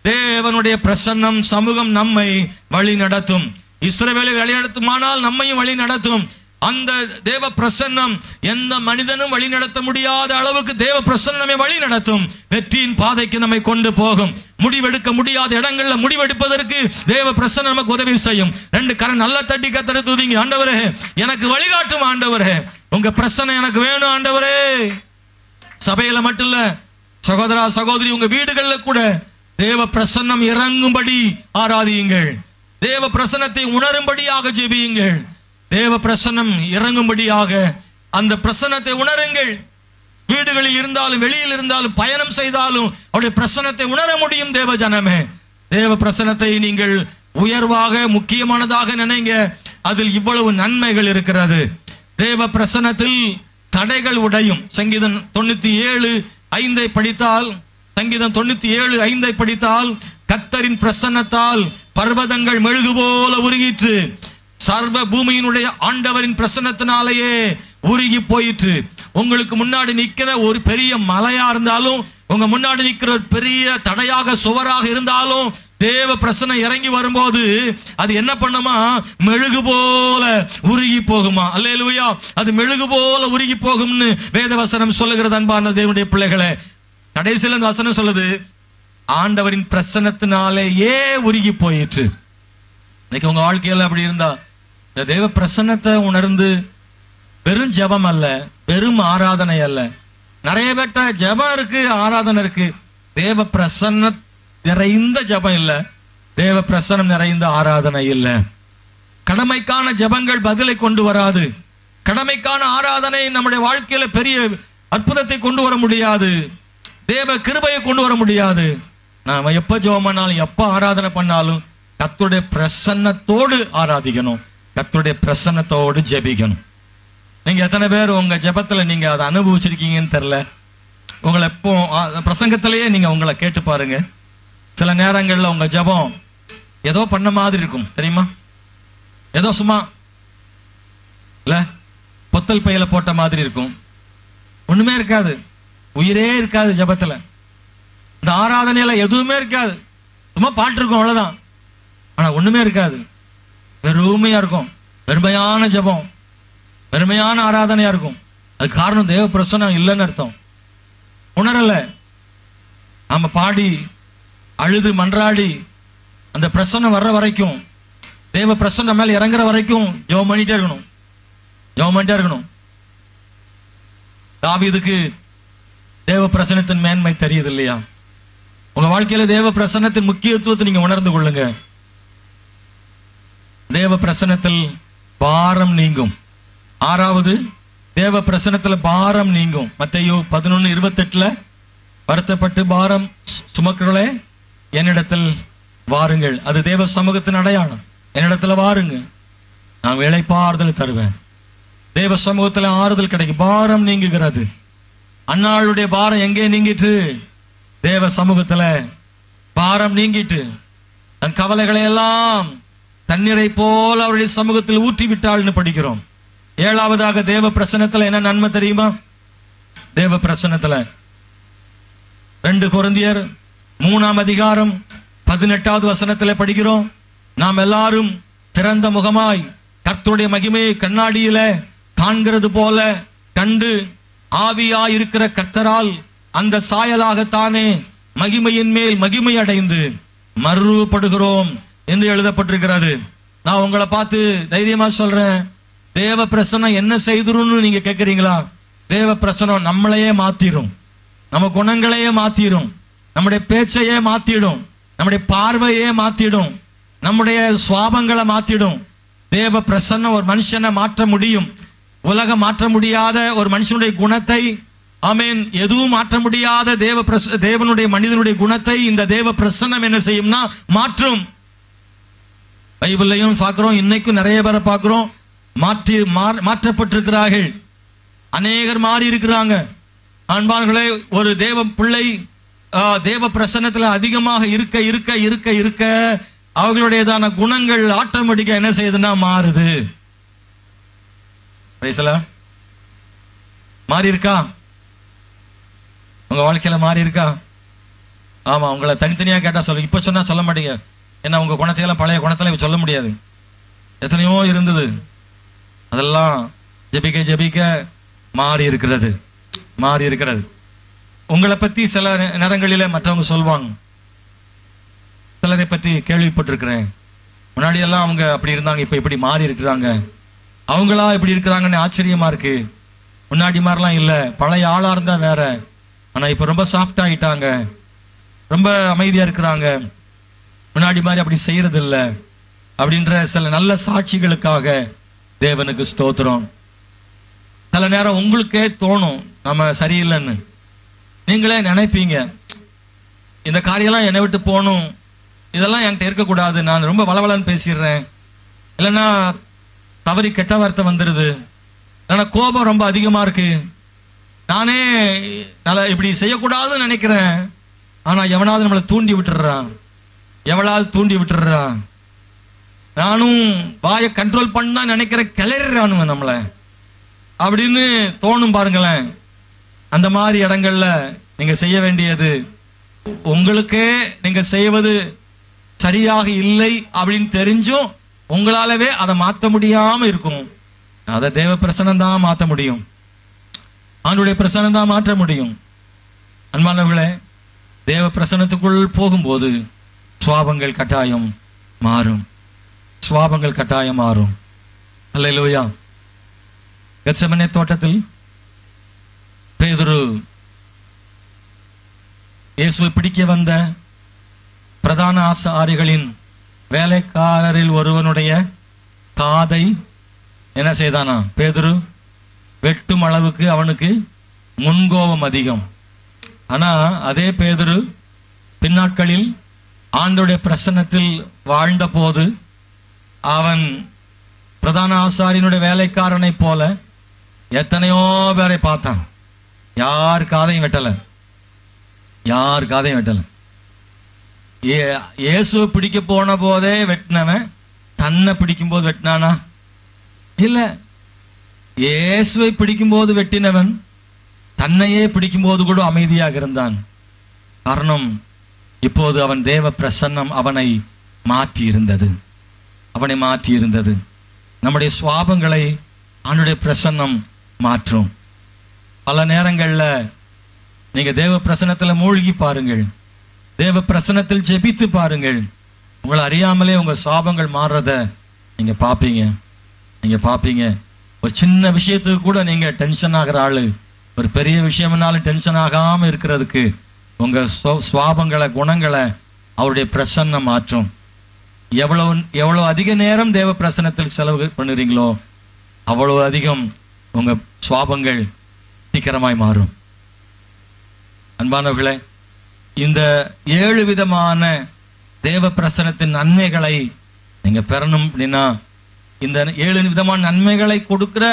தேவனுடைய பிரசன்னம், சமூகம் நம்மை வழி நடத்தும். இஸ்ரவேலை வழி நடத்துமானால் நம்மையும் வழி நடத்தும். அந்த தேவ பிரசன்னம் எந்த மனிதனும் வழி நடத்த முடியாத அளவுக்கு தேவ பிரசன்னம் நம்மை வழி நடத்தும். வெற்றியின் பாதைக்கு நம்மை கொண்டு போகும். முடிவெடுக்க முடியாத இடங்கள்ல முடிவெடுப்பதற்கு தேவ பிரசன்னம் நமக்கு உதவி செய்யும். 2 கரம் நல்லா தட்டி கர்த்தரை துதிங்க. ஆண்டவரே, எனக்கு வழிகாட்டும் ஆண்டவரே, உங்க பிரசன்னம் எனக்கு வேணும் ஆண்டவரே. சபையில மட்டும் இல்ல சகோதரா சகோதரி, உங்க வீடுகள்ல கூட தேவ பிரசன்னம் இறங்கும்படி ஆராதியுங்கள். தேவ பிரசன்னத்தை உணரும்படியாக ஜெபியுங்கள். தேவ பிரசன்னம் இறங்கும்படியாக அந்த பிரசன்னத்தை உணருங்கள். வீடுகளில் இருந்தாலும் வெளியில் இருந்தாலும் பயணம் செய்தாலும் அவருடைய பிரசன்னத்தை உணர முடியும். தேவ ஜனமே, தேவ பிரசன்னத்தை நீங்கள் உயர்வாக முக்கியமானதாக நினைங்க. அதில் இவ்வளவு நன்மைகள் இருக்கிறது. தேவ பிரசன்னத்தில் தடைகள் உடையும். சங்கீதம் 97:5 படித்தால், சங்கீதம் 97:5 படித்தால், கர்த்தரின் பிரசன்னத்தால் பர்வதங்கள் மெழுகு போல உருகிற்று, சர்வ பூமியினுடைய ஆண்டவரின் பிரசன்னத்தினாலேயே உருகி போயிற்று. உங்களுக்கு முன்னாடி நிக்கிற ஒரு பெரிய மலையா இருந்தாலும், உங்க முன்னாடி நிக்கிற ஒரு பெரிய தடையாக சுவராக இருந்தாலும், தேவ பிரசன்னம் இறங்கி வரும்போது அது என்ன பண்ணுமா? மெழுகு போல உருகி போகுமா? அல்லேலூயா. அது மெழுகு போல உருகி போகும்னு வேதவசனம் சொல்லுகிறது. அன்பான தேவனுடைய பிள்ளைகளே, கடைசியில் அந்த வசனம் சொல்லுது, ஆண்டவரின் பிரசன்னத்தினாலேயே உருகி போயிற்று. இன்னைக்கு உங்க வாழ்க்கையில அப்படி இருந்தா, இந்த தேவ பிரசன்னத்தை உணர்ந்து வெறும் ஜெபம் அல்ல, வெறும் ஆராதனை அல்ல. நிறைய பேர்ட்ட ஜெபம் இருக்கு, ஆராதனை இருக்கு, தேவ பிரசன்ன நிறைந்த ஜெபம் இல்ல, தேவ பிரசன்னம் நிறைந்த ஆராதனை இல்ல. கடமைக்கான ஜெபங்கள் பதிலை கொண்டு வராது. கடமைக்கான ஆராதனை நம்முடைய வாழ்க்கையில பெரிய அற்புதத்தை கொண்டு வர முடியாது. தேவ கிருபையை கொண்டு வர முடியாது. நாம எப்ப ஜெபம் பண்ணாலும், எப்ப ஆராதனை பண்ணாலும் கர்த்தருடைய பிரசன்னத்தோடு ஆராதிக்கணும், கர்த்தருடைய பிரசன்னத்தோடு ஜெபிக்கணும். நீங்க எத்தனை பேர் உங்க ஜெபத்துல நீங்க அதை அனுபவிச்சிருக்கீங்கன்னு தெரியல. உங்களை எப்போ பிரசங்கத்திலேயே நீங்க உங்களை கேட்டு பாருங்க. சில நேரங்கள்ல உங்க ஜெபம் ஏதோ பண்ண மாதிரி இருக்கும், தெரியுமா? ஏதோ சும்மா இல்ல பொத்தல் பையில போட்ட மாதிரி இருக்கும். ஒண்ணுமே இருக்காது, உயிரே இருக்காது ஜெபத்துல. இந்த ஆராதனையில எதுவுமே இருக்காது, சும்மா பாட்டு இருக்கும், அவ்வளவுதான். ஆனா ஒண்ணுமே இருக்காது, வெறுமையா இருக்கும். வெறுமையான ஜெபம், வெறுமையான ஆராதனையா இருக்கும். அது காரணம் தேவ பிரசன்னம் இல்லைன்னு அர்த்தம். உணரல. நாம பாடி அழுது மன்றாடி அந்த பிரசன்னம் வர்ற வரைக்கும், தேவ பிரசன்னம் மேல இறங்குற வரைக்கும் ஜெபம் பண்ணிட்டே இருக்கணும், ஜெபம் பண்ணிட்டே இருக்கணும். தாவீதுக்கு தேவ பிரசன்னத்தின் மேன்மை தெரியுது இல்லையா? உங்க வாழ்க்கையில தேவ பிரசன்னத்தின் முக்கியத்துவத்தை நீங்க உணர்ந்து கொள்ளுங்க. தேவ பிரசன்னத்தில் பாரம் நீங்கும். 6வது, தேவ பிரசன்னத்துல பாரம் நீங்கும். மத்தேயு 11:28 வருத்தப்பட்டு பாரம் சுமக்கிறவர்களே என்னிடத்தில் வாருங்கள். அது தேவ சமூகத்தின் அடையாளம். என்னிடத்துல வாருங்க, நான் இளைப்பாறுதல் தருவேன். தேவ சமூகத்துல ஆறுதல் கிடைக்கும், பாரம் நீங்குகிறது. அன்னாளுடைய பாரம் எங்கே நீங்கிட்டு? தேவ சமூகத்துல பாரம் நீங்கிட்டு தன் கவலைகளை எல்லாம் தண்ணீரை போல அவருடைய சமூகத்தில் ஊற்றி விட்டாள்னு படிக்கிறோம். 7வதாக தேவ பிரசன்னத்துல என்ன நன்மை தெரியுமா? தேவ பிரசன்னத்துல 2 கொரிந்தியர் 3:18 வசனத்துல படிக்கிறோம், நாம் எல்லாரும் திறந்த முகமாய் கர்த்தருடைய மகிமையை கண்ணாடியில காண்கிறது போல கண்டு ஆவியாய் இருக்கிற கர்த்தரால் அந்த சாயலாகத்தானே மகிமையின் மேல் மகிமை அடைந்து மறுபடுகிறோம் என்று எழுதப்பட்டிருக்கிறது. நான் உங்களை பார்த்து தைரியமா சொல்றேன், தேவ பிரசன்னம் என்ன செய்துருன்னு நீங்க கேட்கறீங்களா? தேவ பிரசன்னம் நம்மளையே மாத்திரும், நம்ம குணங்களையே மாத்திரும், நம்முடைய பேச்சையே மாத்திடும், நம்முடைய பார்வையே மாத்திடும், நம்முடைய சுவாபங்களை மாத்திடும். தேவ பிரசன்னம் ஒரு மனுஷனை மாற்ற முடியும். உலகம் மாற்ற முடியாத ஒரு மனுஷனுடைய குணத்தை, ஆமென், எதுவும் மாற்ற முடியாத தேவனுடைய மனிதனுடைய குணத்தை இந்த தேவ பிரசன்னம் என்ன செய்யும்னா மாற்றும். பைபிளையும் பார்க்கிறோம், இன்னைக்கும் நிறைய பேரை பார்க்கிறோம் மாற்றப்பட்டிருக்கிறார்கள். அநேகர் மாறி இருக்கிறாங்க. அன்பார்களே, ஒரு தேவ பிள்ளை தேவ பிரசன்னத்துல அதிகமாக இருக்க இருக்க இருக்க இருக்க அவர்களுடையதான குணங்கள் ஆட்டோமேட்டிக்கா என்ன செய்யுதுன்னா மாறுது. மாறி இருக்கா? உங்க வாழ்க்கையில மாறி இருக்கா? ஆமா, உங்களை தனித்தனியா கேட்டா சொல்ல, இப்ப சொன்னா சொல்ல மாட்டீங்க. ஏன்னா உங்க குணத்தையெல்லாம் பழைய குணத்துல சொல்ல முடியாது. எத்தனையோ இருந்தது, அதெல்லாம் ஜெபிக்க ஜெபிக்க மாறி இருக்கிறது. உங்களை பத்தி சில நேரங்களில மற்றவங்க சொல்வாங்க. சிலரை பற்றி கேள்விப்பட்டிருக்கிறேன். முன்னாடி எல்லாம் அவங்க அப்படி இருந்தாங்க, இப்ப இப்படி மாறி இருக்கிறாங்க. அவங்களா இப்படி இருக்கிறாங்கன்னு ஆச்சரியமா இருக்கு. முன்னாடி மாதிரிலாம் இல்லை, பழைய ஆளா இருந்தா வேற, ஆனா இப்ப ரொம்ப சாஃப்ட் ஆகிட்டாங்க, ரொம்ப அமைதியா இருக்கிறாங்க, முன்னாடி மாதிரி அப்படி செய்யறது இல்லை அப்படின்ற சில நல்ல சாட்சிகளுக்காக தேவனுக்கு ஸ்தோத்திரம். சில நேரம் உங்களுக்கே தோணும் நம்ம சரியில்லைன்னு, நீங்களே நினைப்பீங்க இந்த காரியெல்லாம் என்னை விட்டு போகணும், இதெல்லாம் என்கிட்ட இருக்கக்கூடாது, நான் ரொம்ப வளவலன்னு பேசிடுறேன், இல்லைன்னா தவறி கெட்ட வார்த்தை வந்துடுது, இல்லைன்னா கோபம் ரொம்ப அதிகமா இருக்கு, நானே நல்லா இப்படி செய்யக்கூடாதுன்னு நினைக்கிறேன், ஆனா எவனாவது நம்மளை தூண்டி விட்டுறான், நானும் வாயை கண்ட்ரோல் பண்ணா நினைக்கிற கிளறானுங்க நம்மளை அப்படின்னு தோணும் பாருங்களேன். அந்த மாதிரி இடங்கள்ல நீங்க செய்ய வேண்டியது, உங்களுக்கே நீங்க செய்வது சரியாக இல்லை அப்படின்னு தெரிஞ்சும் உங்களாலவே அதை மாற்ற முடியாம இருக்கும். அதை தேவ பிரசன்னம் தான் மாற்ற முடியும், ஆண்டுடைய பிரசன்னம் தான் மாற்ற முடியும். அன்பானவர்களே, தேவ பிரசன்னத்துக்குள் போகும்போது சுவாபங்கள் கட்டாயம் மாறும். அல்லேலூயா. கெத்செமனே தோட்டத்தில் பேதுரு இயேசுவை பிடிக்க வந்த பிரதான ஆசாரிகளின் வேலைக்காரரில் ஒருவனுடைய காதை என்ன செய்தானா? பேதுரு வெட்டும் அளவுக்கு அவனுக்கு முன்கோபம் அதிகம். ஆனா அதே பேதுரு பின்னாட்களில் ஆண்டவருடைய பிரசன்னத்தில் வாழ்ந்த போது அவன் பிரதான ஆசாரியனுடைய வேலைக்காரனை போல எத்தனையோ பேரை பார்த்தான். யார் காதையும் வெட்டல. இயேசுவை பிடிக்க போன போதே வெட்டினவன் தன்னை பிடிக்கும் போது வெட்டினானா? இல்ல. இயேசுவை பிடிக்கும் போது வெட்டினவன் தன்னையே பிடிக்கும் போது கூட அமைதியாக இருந்தான். காரணம், இப்போது அவன் தேவ பிரசன்னம் அவனை மாற்றி இருந்தது. நம்முடைய சுவாபங்களை அவனுடைய பிரசன்னம் மாற்றும். பல நேரங்கள்ல நீங்க தேவ பிரசன்னத்துல மூழ்கி பாருங்கள், தேவ பிரசன்னத்தில் ஜெபித்து பாருங்கள், உங்களை அறியாமலே உங்க சுவாபங்கள் மாறுறத நீங்க பாப்பீங்க. ஒரு சின்ன விஷயத்துக்கு கூட நீங்க டென்ஷன் ஆகிற ஆளு, ஒரு பெரிய விஷயம்னாலும் டென்ஷன் ஆகாம இருக்கிறதுக்கு உங்க சுவாபங்களை, குணங்களை அவருடைய பிரசன்னம் மாற்றும். எவ்வளவு அதிக நேரம் தேவ பிரசன்னத்தில் செலவு பண்ணுறீங்களோ அவ்வளவு அதிகம் உங்க சுவாபங்கள் சீக்கிரமாய் மாறும். அன்பானவர்களே, இந்த 7 விதமான தேவ பிரசன்னத்தின் நன்மைகளை நீங்க பெறணும் அப்படின்னா, இந்த 7 விதமான நன்மைகளை கொடுக்கிற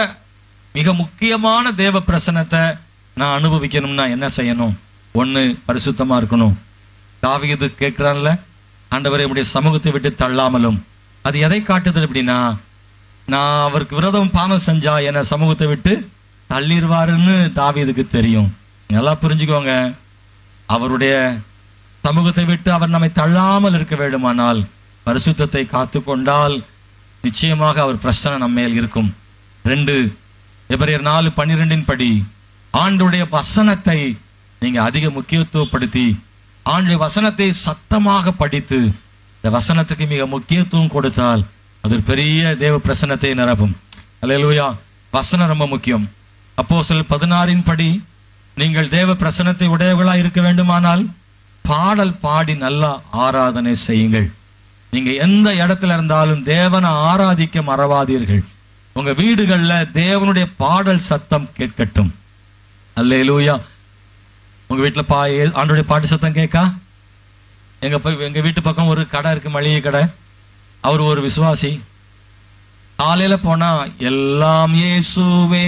மிக முக்கியமான தேவ பிரசன்னத்தை நான் அனுபவிக்கணும்னா என்ன செய்யணும்? 1, பரிசுத்தமா இருக்கணும். தாவீது கேட்கிறான்ல, ஆண்டவரை உடைய சமூகத்தை விட்டு தள்ளாமலும். அது எதை காட்டுது அப்படின்னா, நான் அவருக்கு விரோதம் பாவம் செஞ்சா என்ன சமூகத்தை விட்டு தள்ளிடுவாருன்னு தாவீதுக்கு தெரியும். நல்லா புரிஞ்சுக்கோங்க, அவருடைய சமூகத்தை விட்டு அவர் நம்மை தள்ளாமல் இருக்க வேண்டுமானால் பரிசுத்தத்தை காத்து கொண்டால் நிச்சயமாக அவர் பிரசன்னம் நம்ம மேல் இருக்கும். 2 எபிரேயர் 4:12 படி ஆண்டவருடைய வசனத்தை நீங்க அதிக முக்கியத்துவப்படுத்தி, ஆண்டவருடைய வசனத்தை சத்தமாக படித்து இந்த வசனத்துக்கு மிக முக்கியத்துவம் கொடுத்தால் அது ஒரு பெரிய தேவ பிரசன்னத்தை நிரப்பும். அல்லேலூயா. வசனம் ரொம்ப முக்கியம். அப்போஸ்தலர் 16 படி நீங்கள் தேவ பிரசன்னத்தை உடையவர்களாக இருக்க வேண்டுமானால் பாடல் பாடி நல்லா ஆராதனை செய்யுங்கள். நீங்க எந்த இடத்துல இருந்தாலும் தேவனை ஆராதிக்க மறவாதீர்கள். உங்க வீடுகள்ல தேவனுடைய பாடல் சத்தம் கேட்கட்டும். அல்லேலூயா. உங்க வீட்டுல ஆண்டோடைய பாட்டு சத்தம் கேட்கா? எங்க வீட்டு பக்கம் ஒரு கடை இருக்கு, மளிகை கடை. அவர் ஒரு விசுவாசி. காலையில போனா எல்லாம் இயேசுவே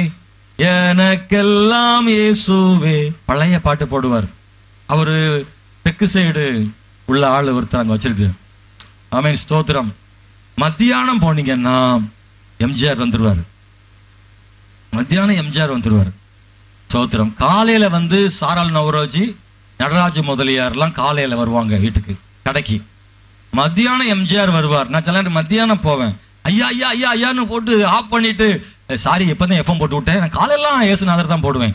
எனக்கெல்லாம் இயேசுவே பழைய பாட்டு போடுவார். அவரு தெற்கு சைடு உள்ள ஆள் ஒருத்தர் அங்க வச்சிருக்கு. ஆமென், ஸ்தோத்திரம். மத்தியானம் போனீங்கன்னா எம்ஜிஆர் வந்துருவார். ஸ்தோத்திரம். காலையில சாரால் நவரோஜி, நடராஜ முதலியார்லாம் காலையில வருவாங்க வீட்டுக்கு, கடைக்கு. மத்தியானம் எம்ஜிஆர் வருவார். நான் சில மத்தியானம் போவேன், ஐயா ஐயா ஐயா ஐயான்னு போட்டு ஆஃப் பண்ணிட்டு சாரி இப்போதான் எஃப்எம் போட்டு விட்டேன். நான் காலையெல்லாம் ஏசுநாதர் தான் போடுவேன்.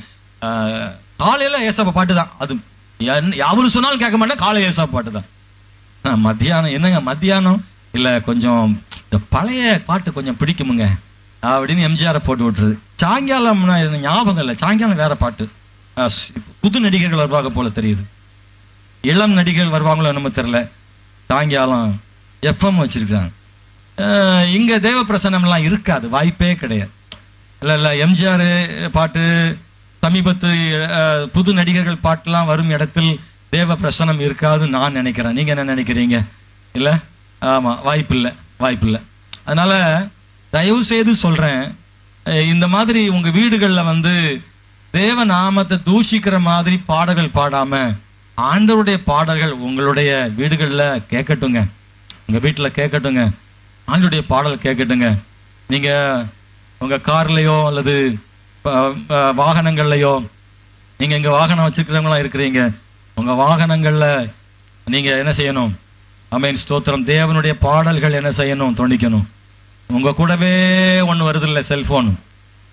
காலையில ஏசப்பா பாட்டு தான். அது அவரு சொன்னாலும் கேட்க மாட்டேன். காலையில் ஏசப்பா பாட்டு தான். மத்தியானம் என்னங்க மத்தியானம் இல்லை கொஞ்சம் இந்த பழைய பாட்டு கொஞ்சம் பிடிக்குமுங்க அப்படின்னு எம்ஜிஆரை போட்டு விட்டுருது. சாயங்காலம் ஞாபகம் இல்லை, சாயங்காலம் வேற பாட்டு. புது நடிகர்கள் வருவாங்க போல தெரியுது, இளம் நடிகர்கள் வருவாங்களோ நம்ம தெரியல. சாயங்காலம் எஃப்எம் வச்சிருக்காங்க. இங்கே தேவ பிரசன்னம்லாம் இருக்காது, வாய்ப்பே கிடையாது. இல்லை எம்ஜிஆர் பாட்டு, சமீபத்து புது நடிகர்கள் பாட்டுலாம் வரும் இடத்தில் தேவ பிரசனம் இருக்காதுன்னு நான் நினைக்கிறேன். நீங்கள் என்ன நினைக்கிறீங்க? இல்லை, ஆமாம், வாய்ப்பில்லை. அதனால தயவு செய்து சொல்கிறேன், இந்த மாதிரி உங்கள் வீடுகளில் தேவ நாமத்தை தூஷிக்கிற மாதிரி பாடல்கள் பாடாமல் ஆண்டவருடைய பாடல்கள் உங்களுடைய வீடுகளில் கேட்கட்டுங்க, உங்கள் வீட்டில் கேட்கட்டுங்க, ஆண்டவருடைய பாடல் கேட்கட்டுங்க. நீங்கள் உங்கள் கார்லேயோ அல்லது வாகனங்கள்லையோ, நீங்கள் இங்கே வாகனம் வச்சுருக்கிறவங்களாம் இருக்கிறீங்க, உங்கள் வாகனங்களில் நீங்கள் என்ன செய்யணும்? ஆமென், ஸ்தோத்திரம். தேவனுடைய பாடல்கள் என்ன செய்யணும்? தொனிக்கணும். உங்கள் கூடவே ஒன்று வருது இல்லை, செல்ஃபோன்,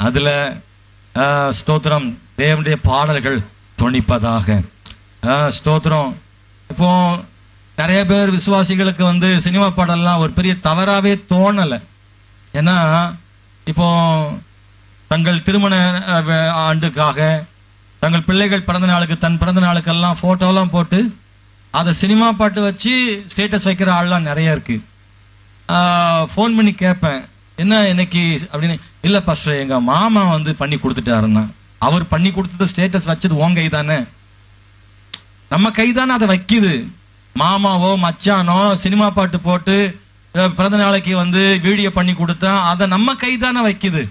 அதில் ஸ்தோத்திரம் தேவனுடைய பாடல்கள் தொனிப்பதாக. ஸ்தோத்திரம். இப்போ நிறைய பேர் விசுவாசிகளுக்கு சினிமா பாடல்லாம் ஒரு பெரிய தவறாகவே தோணலை. ஏன்னா இப்போ தங்கள் திருமண ஆண்டுக்காக, தங்கள் பிள்ளைகள் பிறந்த நாளுக்கு, தன் பிறந்த நாளுக்கெல்லாம் ஃபோட்டோலாம் போட்டு அதை சினிமா பாட்டு வச்சு ஸ்டேட்டஸ் வைக்கிற ஆள்லாம் நிறைய இருக்கு. ஃபோன் பண்ணி கேட்பேன், என்ன இன்னைக்கு அப்படின்னு. இல்லை பாஸ்டர், எங்கள் மாமா பண்ணி கொடுத்துட்டாருன்னா. அவர் பண்ணி கொடுத்தது ஸ்டேட்டஸ் வச்சது உன் கை தானே, நம்ம கை தானே அதை வைக்குது. மாமாவோ மச்சானோ சினிமா பாட்டு போட்டு பிறந்த நாளைக்கு வீடியோ பண்ணி கொடுத்தா அதை நம்ம கை தானே வைக்குது.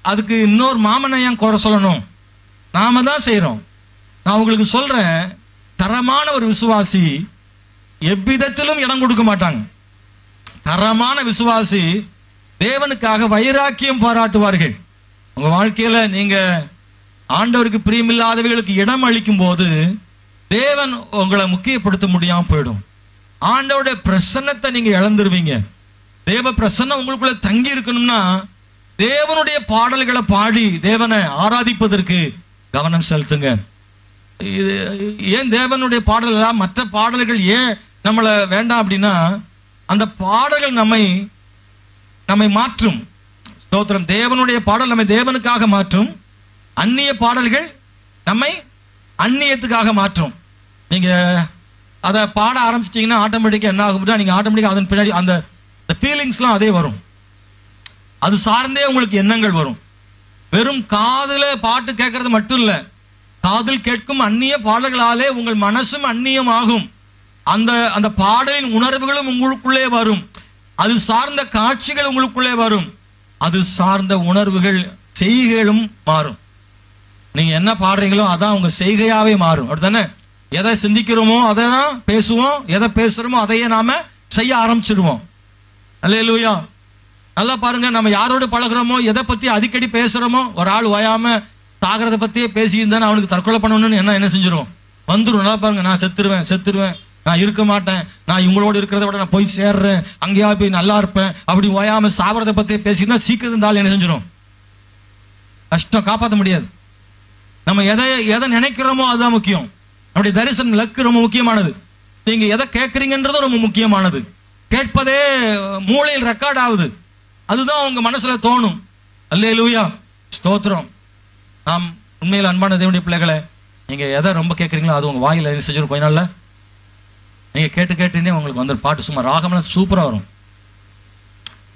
அதுக்கு இன்னொரு மாமனை ஏன் குறை சொல்லணும்? நாம தான் செய்கிறோம். நான் உங்களுக்கு சொல்றேன், தரமான ஒரு விசுவாசி எவ்விதத்திலும் இடம் கொடுக்க மாட்டாங்க. தரமான விசுவாசி தேவனுக்காக வைராக்கியம் பாராட்டுவார்கள். உங்க வாழ்க்கையில நீங்க ஆண்டவருக்கு பிரியமில்லாதவைகளுக்கு இடம் அளிக்கும் போது தேவன் உங்களை முக்கியப்படுத்த முடியாம போயிடும். ஆண்டவருடைய பிரசன்னத்தை நீங்க இழந்துருவீங்க. தேவ பிரசன்னம் உங்களுக்குள்ள தங்கி இருக்கணும்னா தேவனுடைய பாடல்களை பாடி தேவனை ஆராதிப்பதற்கு கவனம் செலுத்துங்க. ஏன் தேவனுடைய பாடல்கள், மற்ற பாடல்கள் ஏன் நம்மளை வேண்டாம் அப்படின்னா, அந்த பாடல்கள் நம்மை மாற்றும். ஸ்தோத்திரம். தேவனுடைய பாடல் நம்மை தேவனுக்காக மாற்றும், அந்நிய பாடல்கள் நம்மை அந்நியத்துக்காக மாற்றும். நீங்க அதை பாட ஆரம்பிச்சிட்டீங்கன்னா ஆட்டோமேட்டிக்காக என்ன ஆகும்? நீங்க ஆட்டோமேட்டிக்காக அதன் பின்னாடி அந்த ஃபீலிங்ஸ்லாம் அதே வரும். அது சார்ந்தே உங்களுக்கு எண்ணங்கள் வரும். வெறும் காதுல பாட்டு கேட்கறது மட்டும் இல்லை, காதில் கேட்கும் அந்நிய பாடல்களாலே உங்கள் மனசும் அந்நியம் ஆகும். அந்த பாடலின் உணர்வுகளும் உங்களுக்குள்ளே வரும். அது சார்ந்த காட்சிகள் உங்களுக்குள்ளே வரும். அது சார்ந்த உணர்வுகள், செய்கைகளும் மாறும். நீங்க என்ன பாடுறீங்களோ அதான் உங்க செய்கையாவே மாறும். அப்படித்தானே? எதை சிந்திக்கிறோமோ அதை தான் பேசுவோம், எதை பேசுறோமோ அதையே நாம செய்ய ஆரம்பிச்சிடுவோம். அல்லேலூயா. நல்லா பாருங்க, நம்ம யாரோடு பழகிறோமோ, எதை பத்தி அடிக்கடி பேசுறோமோ, ஒரு ஆள் ஓயாம சாகிறத பத்தியே பேசியிருந்தானே அவனுக்கு தற்கொலை பண்ணணும்னு என்ன செஞ்சிடும்? வந்துடும். நல்லா பாருங்க, நான் செத்துருவேன், நான் இருக்க மாட்டேன், நான் இவங்களோடு இருக்கிறத விட நான் போய் சேர்றேன், அங்கேயா போய் நல்லா இருப்பேன், அப்படி ஓயாம சாகிறத பத்தியே பேசியிருந்தா சீக்கிரம் இருந்தாலும் என்ன செஞ்சிடும்? கஷ்டம், காப்பாற்ற முடியாது. நம்ம எதை நினைக்கிறோமோ அதுதான் முக்கியம். நம்முடைய தரிசனம் இலக்கு ரொம்ப முக்கியமானது. நீங்க எதை கேட்கறீங்கன்றது ரொம்ப முக்கியமானது. கேட்பதே மூளையில் ரெக்கார்ட் ஆகுது, அதுதான் உங்க மனசுல தோணும். அல்லேலூயா, ஸ்தோத்திரம். நாம் உண்மையில் அன்பான தேவனுடைய பிள்ளைகளை, நீங்க எதை ரொம்ப கேட்கறீங்களோ அது உங்க வாயில செஞ்சிடும். கொஞ்ச நாள்ல நீங்க கேட்டுனே உங்களுக்கு வந்து பாட்டு சும்மா ராகம்லாம் சூப்பரா வரும்.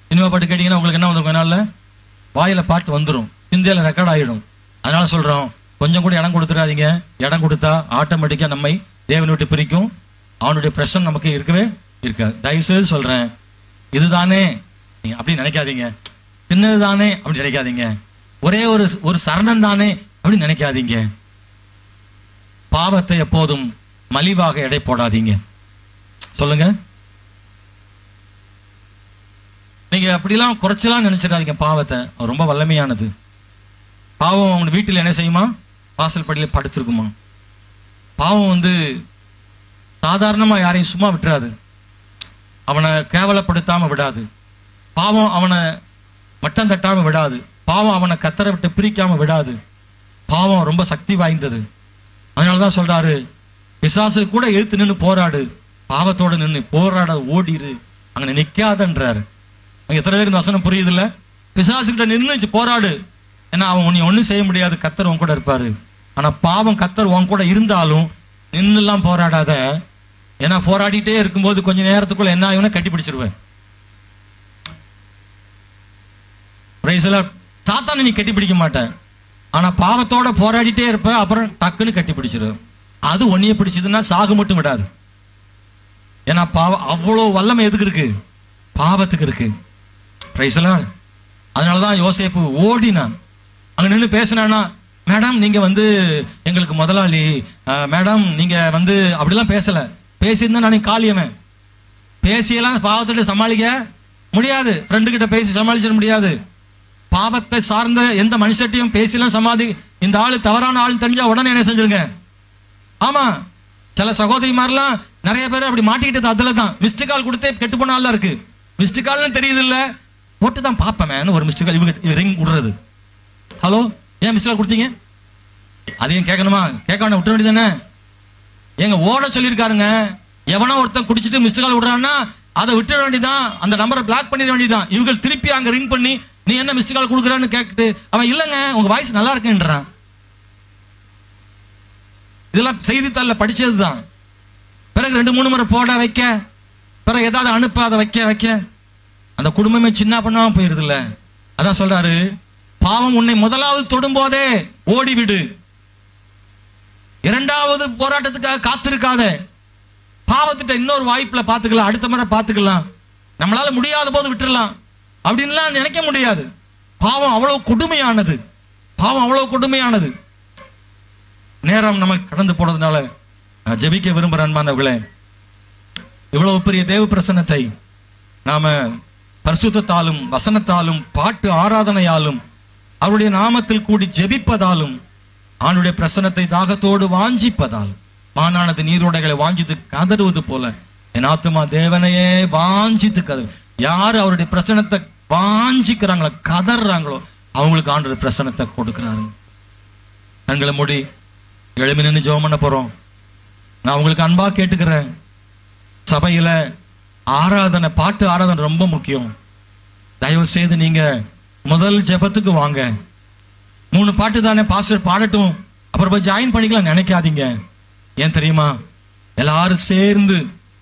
சினிமா பாட்டு கேட்டீங்கன்னா உங்களுக்கு என்ன வந்துடும்? கொஞ்ச நாள்ல வாயில பாட்டு வந்துடும், சிந்தையில ரெக்கார்ட் ஆகிடும். அதனால சொல்றோம், கொஞ்சம் கூட இடம் கொடுத்துடாதீங்க. இடம் கொடுத்தா ஆட்டோமேட்டிக்கா நம்மை தேவனை விட்டு பிரிக்கும். அவனுடைய பிரச்சனை நமக்கு இருக்கவே இருக்காது. தயவுசெய்து சொல்றேன், இதுதானே நீங்க அப்படி நினைக்காதீங்க, சின்னதுதானே அப்படி நினைக்காதீங்க, ஒரே ஒரு சரணம் தானே அப்படின்னு நினைக்காதீங்க. பாவத்தை எப்போதும் மலிவாக எடை போடாதீங்க. சொல்லுங்க, நீங்க அப்படிலாம் குறைச்சலாம் நினைச்சிடாதீங்க. பாவத்தை ரொம்ப வல்லமையானது. பாவம் அவங்க வீட்டில் என்ன செய்யுமா? வாசல் படியில படுத்திருக்குமா? பாவம் சாதாரணமா யாரையும் சும்மா விட்டுறாது, அவனை கேவலப்படுத்தாம விடாது. பாவம் அவனை மட்டம் தட்டாம விடாது. பாவம் அவனை கத்தரை விட்டு பிரிக்காம விடாது. பாவம் ரொம்ப சக்தி வாய்ந்தது. அதனாலதான் சொல்றாரு, பிசாசு கூட எதிர்த்து நின்று போராடு, பாவத்தோட நின்று போராட ஓடிரு, அங்க நிக்காதன்றாரு. எத்தனை பேருக்கு இந்த வசனம் புரியுது இல்ல? பிசாசு கிட்ட நின்று போராடு, ஏன்னா அவன் உன்னை ஒன்னும் செய்ய முடியாது, கத்தர் உன் கூட இருப்பாரு. ஆனா பாவம் கத்தர் உன் கூட இருந்தாலும் நின்னுலாம் போராடாத. ஏன்னா போராடிட்டே இருக்கும்போது கொஞ்ச நேரத்துக்குள்ள என்ன ஆகும்னா கட்டி பிடிச்சிருவேன். சாத்தானை நீ கட்டி பிடிக்க மாட்டேன், ஆனா பாவத்தோட போராடிட்டே இருப்ப, அப்புறம் டக்குன்னு கட்டி பிடிச்சிருவேன். அது ஒன்னிய பிடிச்சதுன்னா சாகு மட்டும் விடாது. ஏன்னா பாவம் அவ்வளவு வல்லமை எதுக்கு இருக்கு? பாவத்துக்கு இருக்கு. அதனாலதான் யோசேப்பு ஓடினான். அங்க நின்று பேசினானா, மேடம் நீங்க வந்து எங்களுக்கு முதலாளி, மேடம் நீங்க வந்து அப்படிலாம் பேசல. பேசியிருந்தா நான் காலியவன். பேசியெல்லாம் பாவத்திட்ட சமாளிக்க முடியாது. ஃப்ரெண்டு கிட்ட பேசி சமாளிச்சிட முடியாது. பாவத்தை சார்ந்த எந்த மனுஷட்டையும் பேசிலாம் சமாதி. இந்த ஆளு தவறான ஆள் தெரிஞ்சா உடனே என்ன செஞ்சிருங்க. ஆமா, சில சகோதரிமாரெல்லாம் நிறைய பேர் அப்படி மாட்டிக்கிட்டது அதுல தான். மிஸ்டு கால் கொடுத்தே கெட்டு போன ஆள் இருக்கு. மிஸ்டு கால்னு தெரியுது இல்ல, போட்டு தான் பார்ப்பேன் ஒரு மிஸ்டு கால் இவங்க ரிங் விடுறது. ஹலோ, ஏன் மிஸ்டு கால் கொடுத்தீங்க? அதையும் கேட்கணுமா? கேட்க வேண்டாம், விட்டுற வேண்டியதானே. எங்க ஓட சொல்லியிருக்காருங்க, எவனோ ஒருத்தன் குடிச்சிட்டு மிஸ்டு கால் விடுறான்னா அதை விட்டுற வேண்டியதான், அந்த நம்பரை பிளாக் பண்ணிட வேண்டியதான். இவங்க திருப்பி அங்க ரிங் பண்ணி நீ என்ன மிஸ்டு கால் கொடுக்குறான்னு கேட்டு அவன் இல்லைங்க உங்க வாய்ஸ் நல்லா இருக்குன்றான். இதெல்லாம் செய்தித்தாளில் படிச்சது தான். பிறகு 2-3 முறை போட வைக்க, பிறகு ஏதாவது அனுப்ப அதை வைக்க அந்த குடும்பமே சின்ன பண்ணாம போயிருது இல்ல. அதான் சொல்றாரு, பாவம் உன்னை முதலாவது தொடும் போதே ஓடிவிடு, இரண்டாவது போராட்டத்துக்காக காத்திருக்காத. பாவத்திட்ட இன்னொரு வாய்ப்புல பாத்துக்கலாம், அடுத்த முறை பாத்துக்கலாம், நம்மளால முடியாத போது விட்டுறலாம் அப்படின்லாம் நினைக்க முடியாது. பாவம் அவ்வளவு கொடுமையானது, பாவம் அவ்வளவு கொடுமையானது. நேரம் நமக்கு கடந்து போனதுனால நான் ஜெபிக்க விரும்புறேன். அன்பானவர்களே, இவ்வளவு பெரிய தேவ பிரசன்னத்தை நாம பரிசுத்தத்தாலும் வசனத்தாலும் பாட்டு ஆராதனையாலும் அவருடைய நாமத்தில் கூடி ஜெபிப்பதாலும் ஆண்டுடைய பிரசன்னத்தை தாகத்தோடு வாஞ்சிப்பதால் மானானது நீரோடைகளை வாஞ்சித்து கதறுவது போல என் ஆத்துமா தேவனையே வாஞ்சித்து கதறு. யாரு அவருடைய பிரசன்னத்தை வாஞ்சிக்கிறாங்களோ, கதறாங்களோ, அவங்களுக்கு ஆண்டுடைய பிரசன்னத்தை கொடுக்கிறாரு. கண்களை மூடி எழுமி நின்று ஜெபம் பண்ண போறோம். நான் உங்களுக்கு அன்பா கேட்டுக்கிறேன், சபையில ஆராதனை, பாட்டு ஆராதனை ரொம்ப முக்கியம். தயவு செய்து நீங்க முதல் ஜெபத்துக்கு வாங்க. 3 பாட்டு தானே பாஸ்டர் பாடட்டும், அப்புறம் போய் ஜாயின் பண்ணிக்கலாம் நினைக்காதீங்க. ஏன் தெரியுமா? எல்லாரும் சேர்ந்து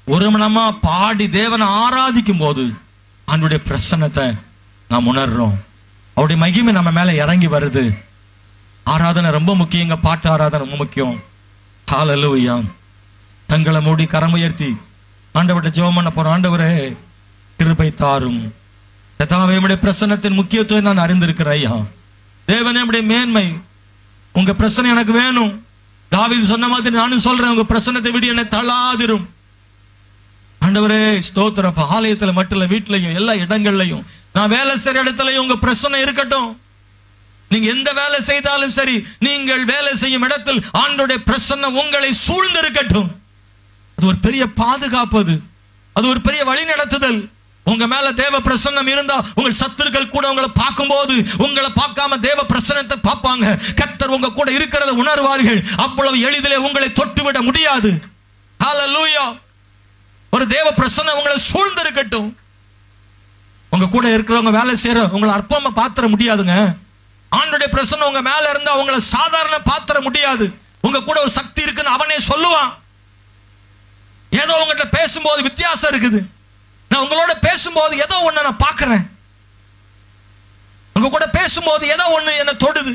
ஒரு மனமா பாடி தேவனை ஆராதிக்கும் போது ஆண்டுடைய பிரசன்னத்தை நாம் உணர்றோம். அவருடைய மகிமை நம்ம மேல இறங்கி வருது. ஆராதனை ரொம்ப முக்கியங்க, பாட்டு ஆராதனை ரொம்ப முக்கியம். ஹல்லேலூயா. கண்களை மூடி கரம் உயர்த்தி ஆண்டவர்கிட்ட ஜெபம் பண்ண போறோம். ஆண்டவரே கிருபை தாரும். கர்த்தாவே, உம்முடைய பிரசன்னத்தின் முக்கியத்துவம் நான் அறிந்திருக்கிறேன் ஐயா. தேவனே, உம்முடைய மேன்மை, உங்க பிரசனை எனக்கு வேணும். தாவீது சொன்ன மாதிரி நானும் சொல்றேன், உங்க பிரசன்னத்தை விட என்னை தள்ளாதிரும். ஆண்டவரே ஸ்தோத்திரம். ஆலயத்துல மட்டும் இல்ல, வீட்லயும் எல்லா இடங்கள்லயும், நான் வேலை செய்யற இடத்துலயும் உங்க பிரசனை இருக்கட்டும். நீங்க எந்த வேலை செய்தாலும் சரி, நீங்கள் வேலை செய்யும் இடத்தில் ஆண்டவருடைய பிரசன்னம் உங்களை சூழ்ந்து இருக்கட்டும். அது ஒரு பெரிய பாதுகாப்பு, அது ஒரு பெரிய வழி நடத்துதல். உங்க மேல தேவ பிரசன்னம் இருந்தா உங்கள் சத்துருக்கள் கூட உங்களை பார்க்கும்போது உங்களை பார்க்காம தேவ பிரசன்னத்தை பார்ப்பாங்க. கர்த்தர் உங்க கூட இருக்கிறத உணர்வார்கள். அவ்வளவு எளிதிலே உங்களை தொட்டுவிட முடியாது. ஹல்லேலூயா. ஒரு தேவ பிரசன்னம் உங்களை சூழ்ந்து இருக்கட்டும். உங்க கூட இருக்கிறவங்க, வேலை செய்யற உங்களை அற்பமா பாத்திர முடியாதுங்க. ஆண்டவருடைய பிரசன்னம் உங்க மேல இருந்தா உங்களை சாதாரண பாத்திர முடியாது. உங்க கூட ஒரு சக்தி இருக்குன்னு அவனே சொல்லுவான். ஏதோ உங்ககிட்ட பேசும்போது வித்தியாசம் இருக்குது. நான் உங்களோட பேசும்போது ஏதோ ஒண்ணு நான் பார்க்கிறேன். உங்க கூட பேசும்போது ஏதோ ஒண்ணு என்ன தொடுது.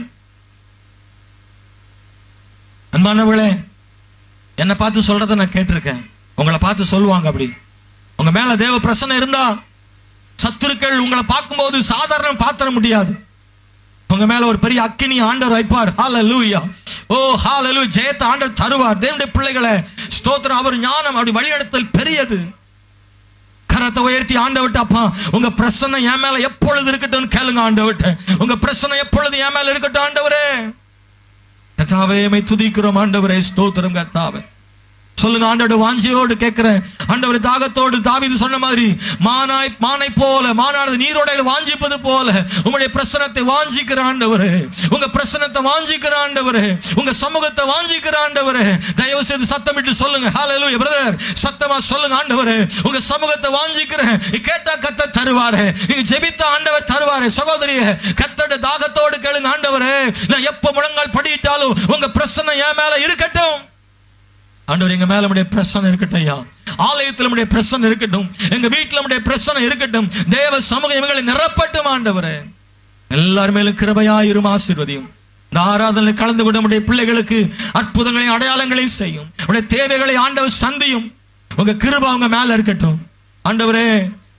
அன்பானவர்களே, என்னை பார்த்து சொல்றதை நான் கேட்டிருக்கேன். உங்களை பார்த்து சொல்லுவாங்க அப்படி. உங்க மேல தேவ பிரசன்னம் இருந்தா சத்துருக்கள் உங்களை பார்க்கும்போது சாதாரண பாத்திர முடியாது. உங்க மேல ஒரு பெரிய அக்கினி ஆண்டவர் வைப்பார். ஹல்லேலூயா. ஓ ஹல்லேலூயா. ஜெயத்தை ஆண்டவர் தருவார். தேவனுடைய பிள்ளைகளே ஸ்தோத்திரம். அவர் ஞானம், அப்படி வழிநடத்தல் பெரியது. கரத்தை உயர்த்தி ஆண்டவர்ட்ட, அப்பா உங்க பிரசன்னம் என் மேல எப்பொழுது இருக்கட்டும் கேளுங்க ஆண்டவர்ட்ட. உங்க பிரசன்னம் எப்பொழுது என் மேல இருக்கட்டும் ஆண்டவரே. கர்த்தாவே, உம்மை துதிக்கிறோம் ஆண்டவரே. ஸ்தோத்திரம் கர்த்தாவே. சொல்லுங்க, ஆண்டவருடைய வாஞ்சியோடு கேட்கிறேன். ஆண்டவர் தாகத்தோடு தாவீது சொன்ன மாதிரி மானை போல, மானானது நீரோடையில் வாஞ்சிப்பது போல உங்களுடைய பிரசனத்தை வாஞ்சிக்கிற ஆண்டவரே, உங்க பிரசனத்தை வாஞ்சிக்கிற ஆண்டவரே, உங்க சமூகத்தை வாஞ்சிக்கிற ஆண்டவரே. தயவு செய்து சத்தமிட்டு சொல்லுங்க, ஹல்லேலூயா பிரதர், சத்தமா சொல்லுங்க, ஆண்டவரே உங்க சமூகத்தை வாஞ்சிக்கிறேன். கேட்டா கர்த்தர் தருவாரே, நீங்க ஜெபித்த ஆண்டவர் தருவாரே. சகோதரியே, கர்த்தருடைய தாகத்தோடு கேளுங்க, ஆண்டவரே நான் எப்ப முழங்கால் படியிட்டாலும் உங்க பிரசன்னம் என் மேல இருக்கட்டும். ஆண்டவர் எங்க மேல நம்முடைய பிரசன்னம் இருக்கட்டும் ஐயா. ஆலயத்தில் நம்முடைய பிரசன்னம் இருக்கட்டும், எங்க வீட்டில் நம்முடைய பிரசன்னம் இருக்கட்டும். தேவ சமூகம் எங்களை நிரப்பட்டும் ஆண்டவரே. எல்லாரும் மேலும் கிருபையாயிரும், ஆசீர்வதியும். இந்த ஆராதனை கலந்து கொண்ட நம்முடைய பிள்ளைகளுக்கு அற்புதங்களையும் அடையாளங்களையும் செய்யும். நம்முடைய தேவைகளை ஆண்டவர் சந்தியும். உங்க கிருபை அவங்க மேல இருக்கட்டும் ஆண்டவரே,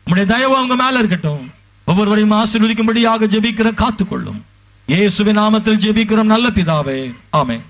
நம்முடைய தயவு அவங்க மேல இருக்கட்டும். ஒவ்வொருவரையும் ஆசீர்வதிக்கும்படியாக ஜெபிக்கிற காத்துக்கொள்ளும். இயேசுவின் நாமத்தில் ஜெபிக்கிறோம் நல்ல பிதாவே, ஆமென்.